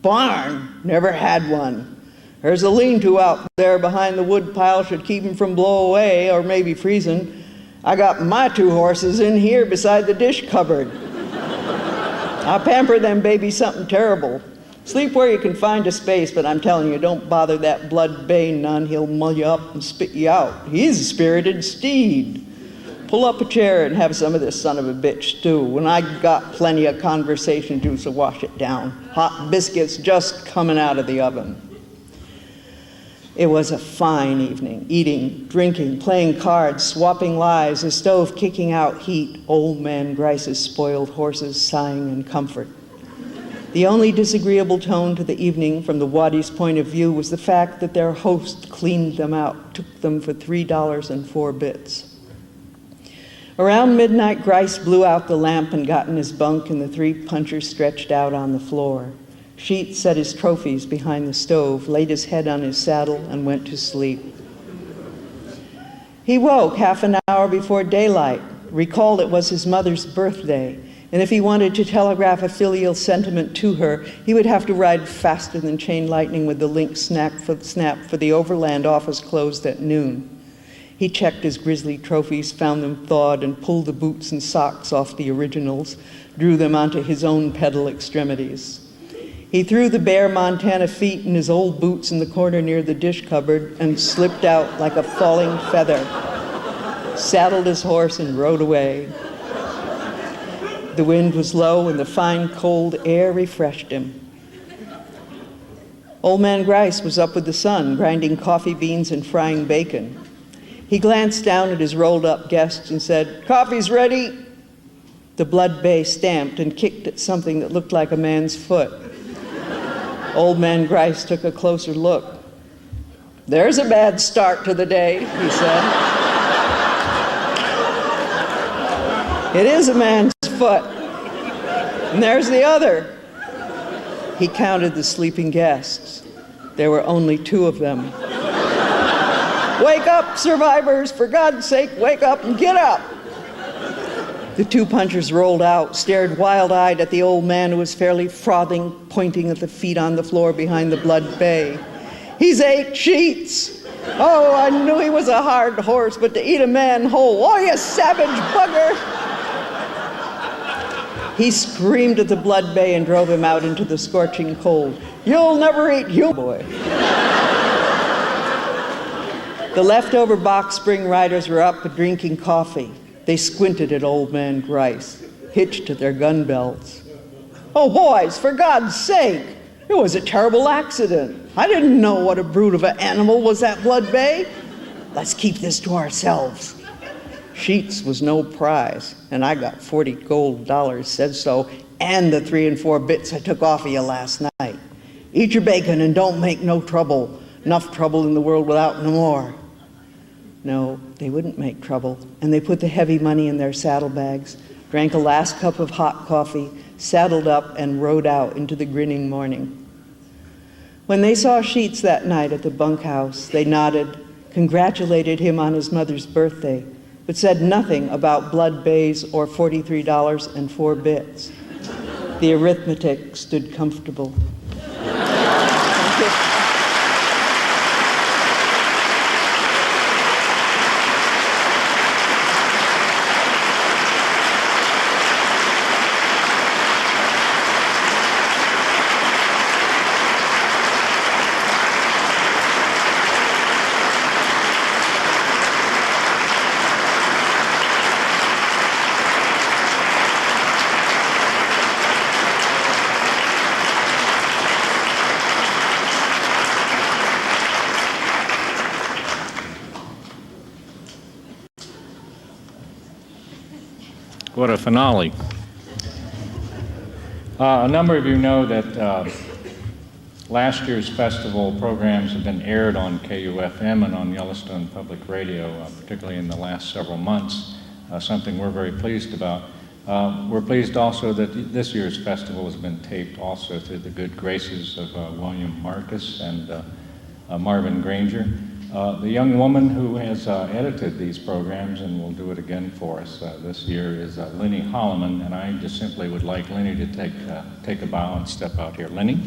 "Barn? Never had one. There's a lean-to out there behind the wood pile, should keep 'em from blow away or maybe freezing. I got my 2 horses in here beside the dish cupboard. I'll pamper them babies something terrible. Sleep where you can find a space, but I'm telling you, don't bother that Blood Bay none. He'll mull you up and spit you out. He's a spirited steed. Pull up a chair and have some of this son of a bitch stew. And I got plenty of conversation juice to wash it down. Hot biscuits just coming out of the oven." It was a fine evening, eating, drinking, playing cards, swapping lies, the stove kicking out heat, old man Grice's spoiled horses sighing in comfort. The only disagreeable tone to the evening from the Waddy's point of view was the fact that their host cleaned them out, took them for $3.04. Around midnight, Grice blew out the lamp and got in his bunk, and the 3 punchers stretched out on the floor. Sheets set his trophies behind the stove, laid his head on his saddle, and went to sleep. He woke half an hour before daylight, recalled it was his mother's birthday, and if he wanted to telegraph a filial sentiment to her, he would have to ride faster than chain lightning with the link snap for the overland office closed at noon. He checked his grisly trophies, found them thawed, and pulled the boots and socks off the originals, drew them onto his own pedal extremities. He threw the bare Montana feet in his old boots in the corner near the dish cupboard and slipped out like a falling feather, saddled his horse, and rode away. The wind was low and the fine cold air refreshed him. Old Man Grice was up with the sun, grinding coffee beans and frying bacon. He glanced down at his rolled-up guests and said, "Coffee's ready." The blood bay stamped and kicked at something that looked like a man's foot. Old Man Grice took a closer look. "There's a bad start to the day," he said. "It is a man's foot. And there's the other." He counted the sleeping guests. There were only 2 of them. "Wake up, survivors! For God's sake, wake up and get up!" The 2 punchers rolled out, stared wild-eyed at the old man who was fairly frothing, pointing at the feet on the floor behind the blood bay. "He's 8 sheets! Oh, I knew he was a hard horse, but to eat a man whole, oh, you savage bugger!" He screamed at the blood bay and drove him out into the scorching cold. "You'll never eat you, boy." The leftover box spring riders were up drinking coffee. They squinted at Old Man Grice, hitched at their gun belts. "Oh, boys, for God's sake! It was a terrible accident. I didn't know what a brute of an animal was that blood bay. Let's keep this to ourselves." Sheets was no prize, and I got 40 gold dollars, said so, and the 3 and 4 bits I took off of you last night. Eat your bacon and don't make no trouble. Enough trouble in the world without no more. No, they wouldn't make trouble, and they put the heavy money in their saddlebags, drank a last cup of hot coffee, saddled up, and rode out into the grinning morning. When they saw Sheets that night at the bunkhouse, they nodded, congratulated him on his mother's birthday, but said nothing about blood bays or $43 and 4 bits. The arithmetic stood comfortable. What a finale. A number of you know that last year's festival programs have been aired on KUFM and on Yellowstone Public Radio, particularly in the last several months, something we're very pleased about. We're pleased also that this year's festival has been taped also through the good graces of William Marcus and Marvin Granger. The young woman who has edited these programs and will do it again for us this year is Lenny Holloman, and I just simply would like Lenny to take a bow and step out here. Lenny?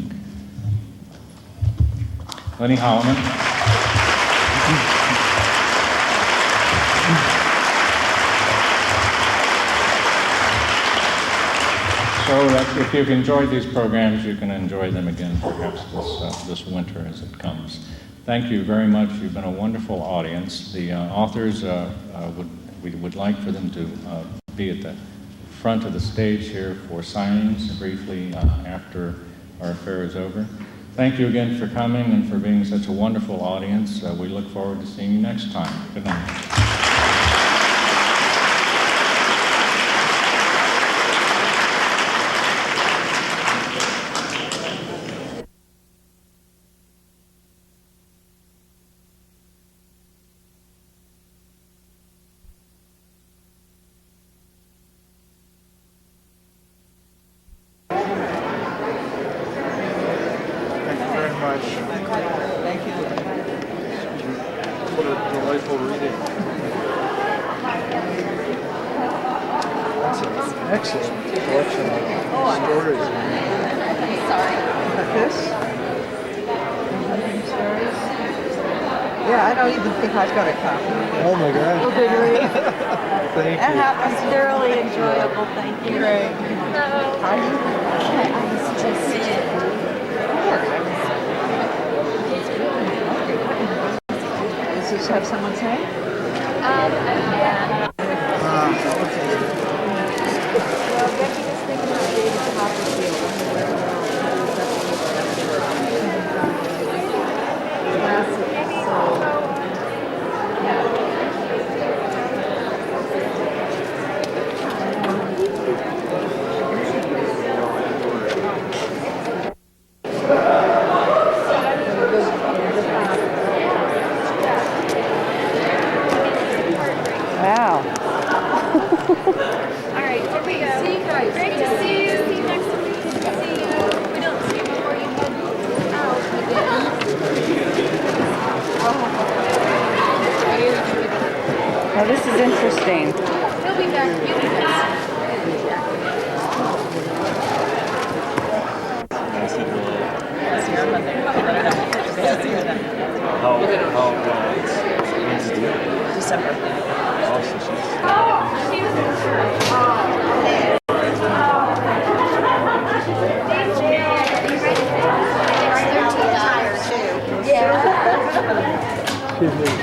Lenny Holloman. So that if you've enjoyed these programs, you can enjoy them again perhaps this winter as it comes. Thank you very much. You've been a wonderful audience. The authors, we would like for them to be at the front of the stage here for signings briefly after our affair is over. Thank you again for coming and for being such a wonderful audience. We look forward to seeing you next time. Good night. very much. Thank you. What a delightful reading. That's an excellent collection of stories. This? Yeah, I don't even think I've got a copy. Oh my God. Thank That you. was thoroughly enjoyable, thank you. Great. I was just Does this have someone's name? yeah. Well, Becky was thinking about David Copperfield. Classic, so, yeah. Wow. All right, here we go. See you guys. Great to see you. See you next week. See you. We don't see you before you head out. Now, this is interesting. He'll be back. You'll be back. December. Excuse me.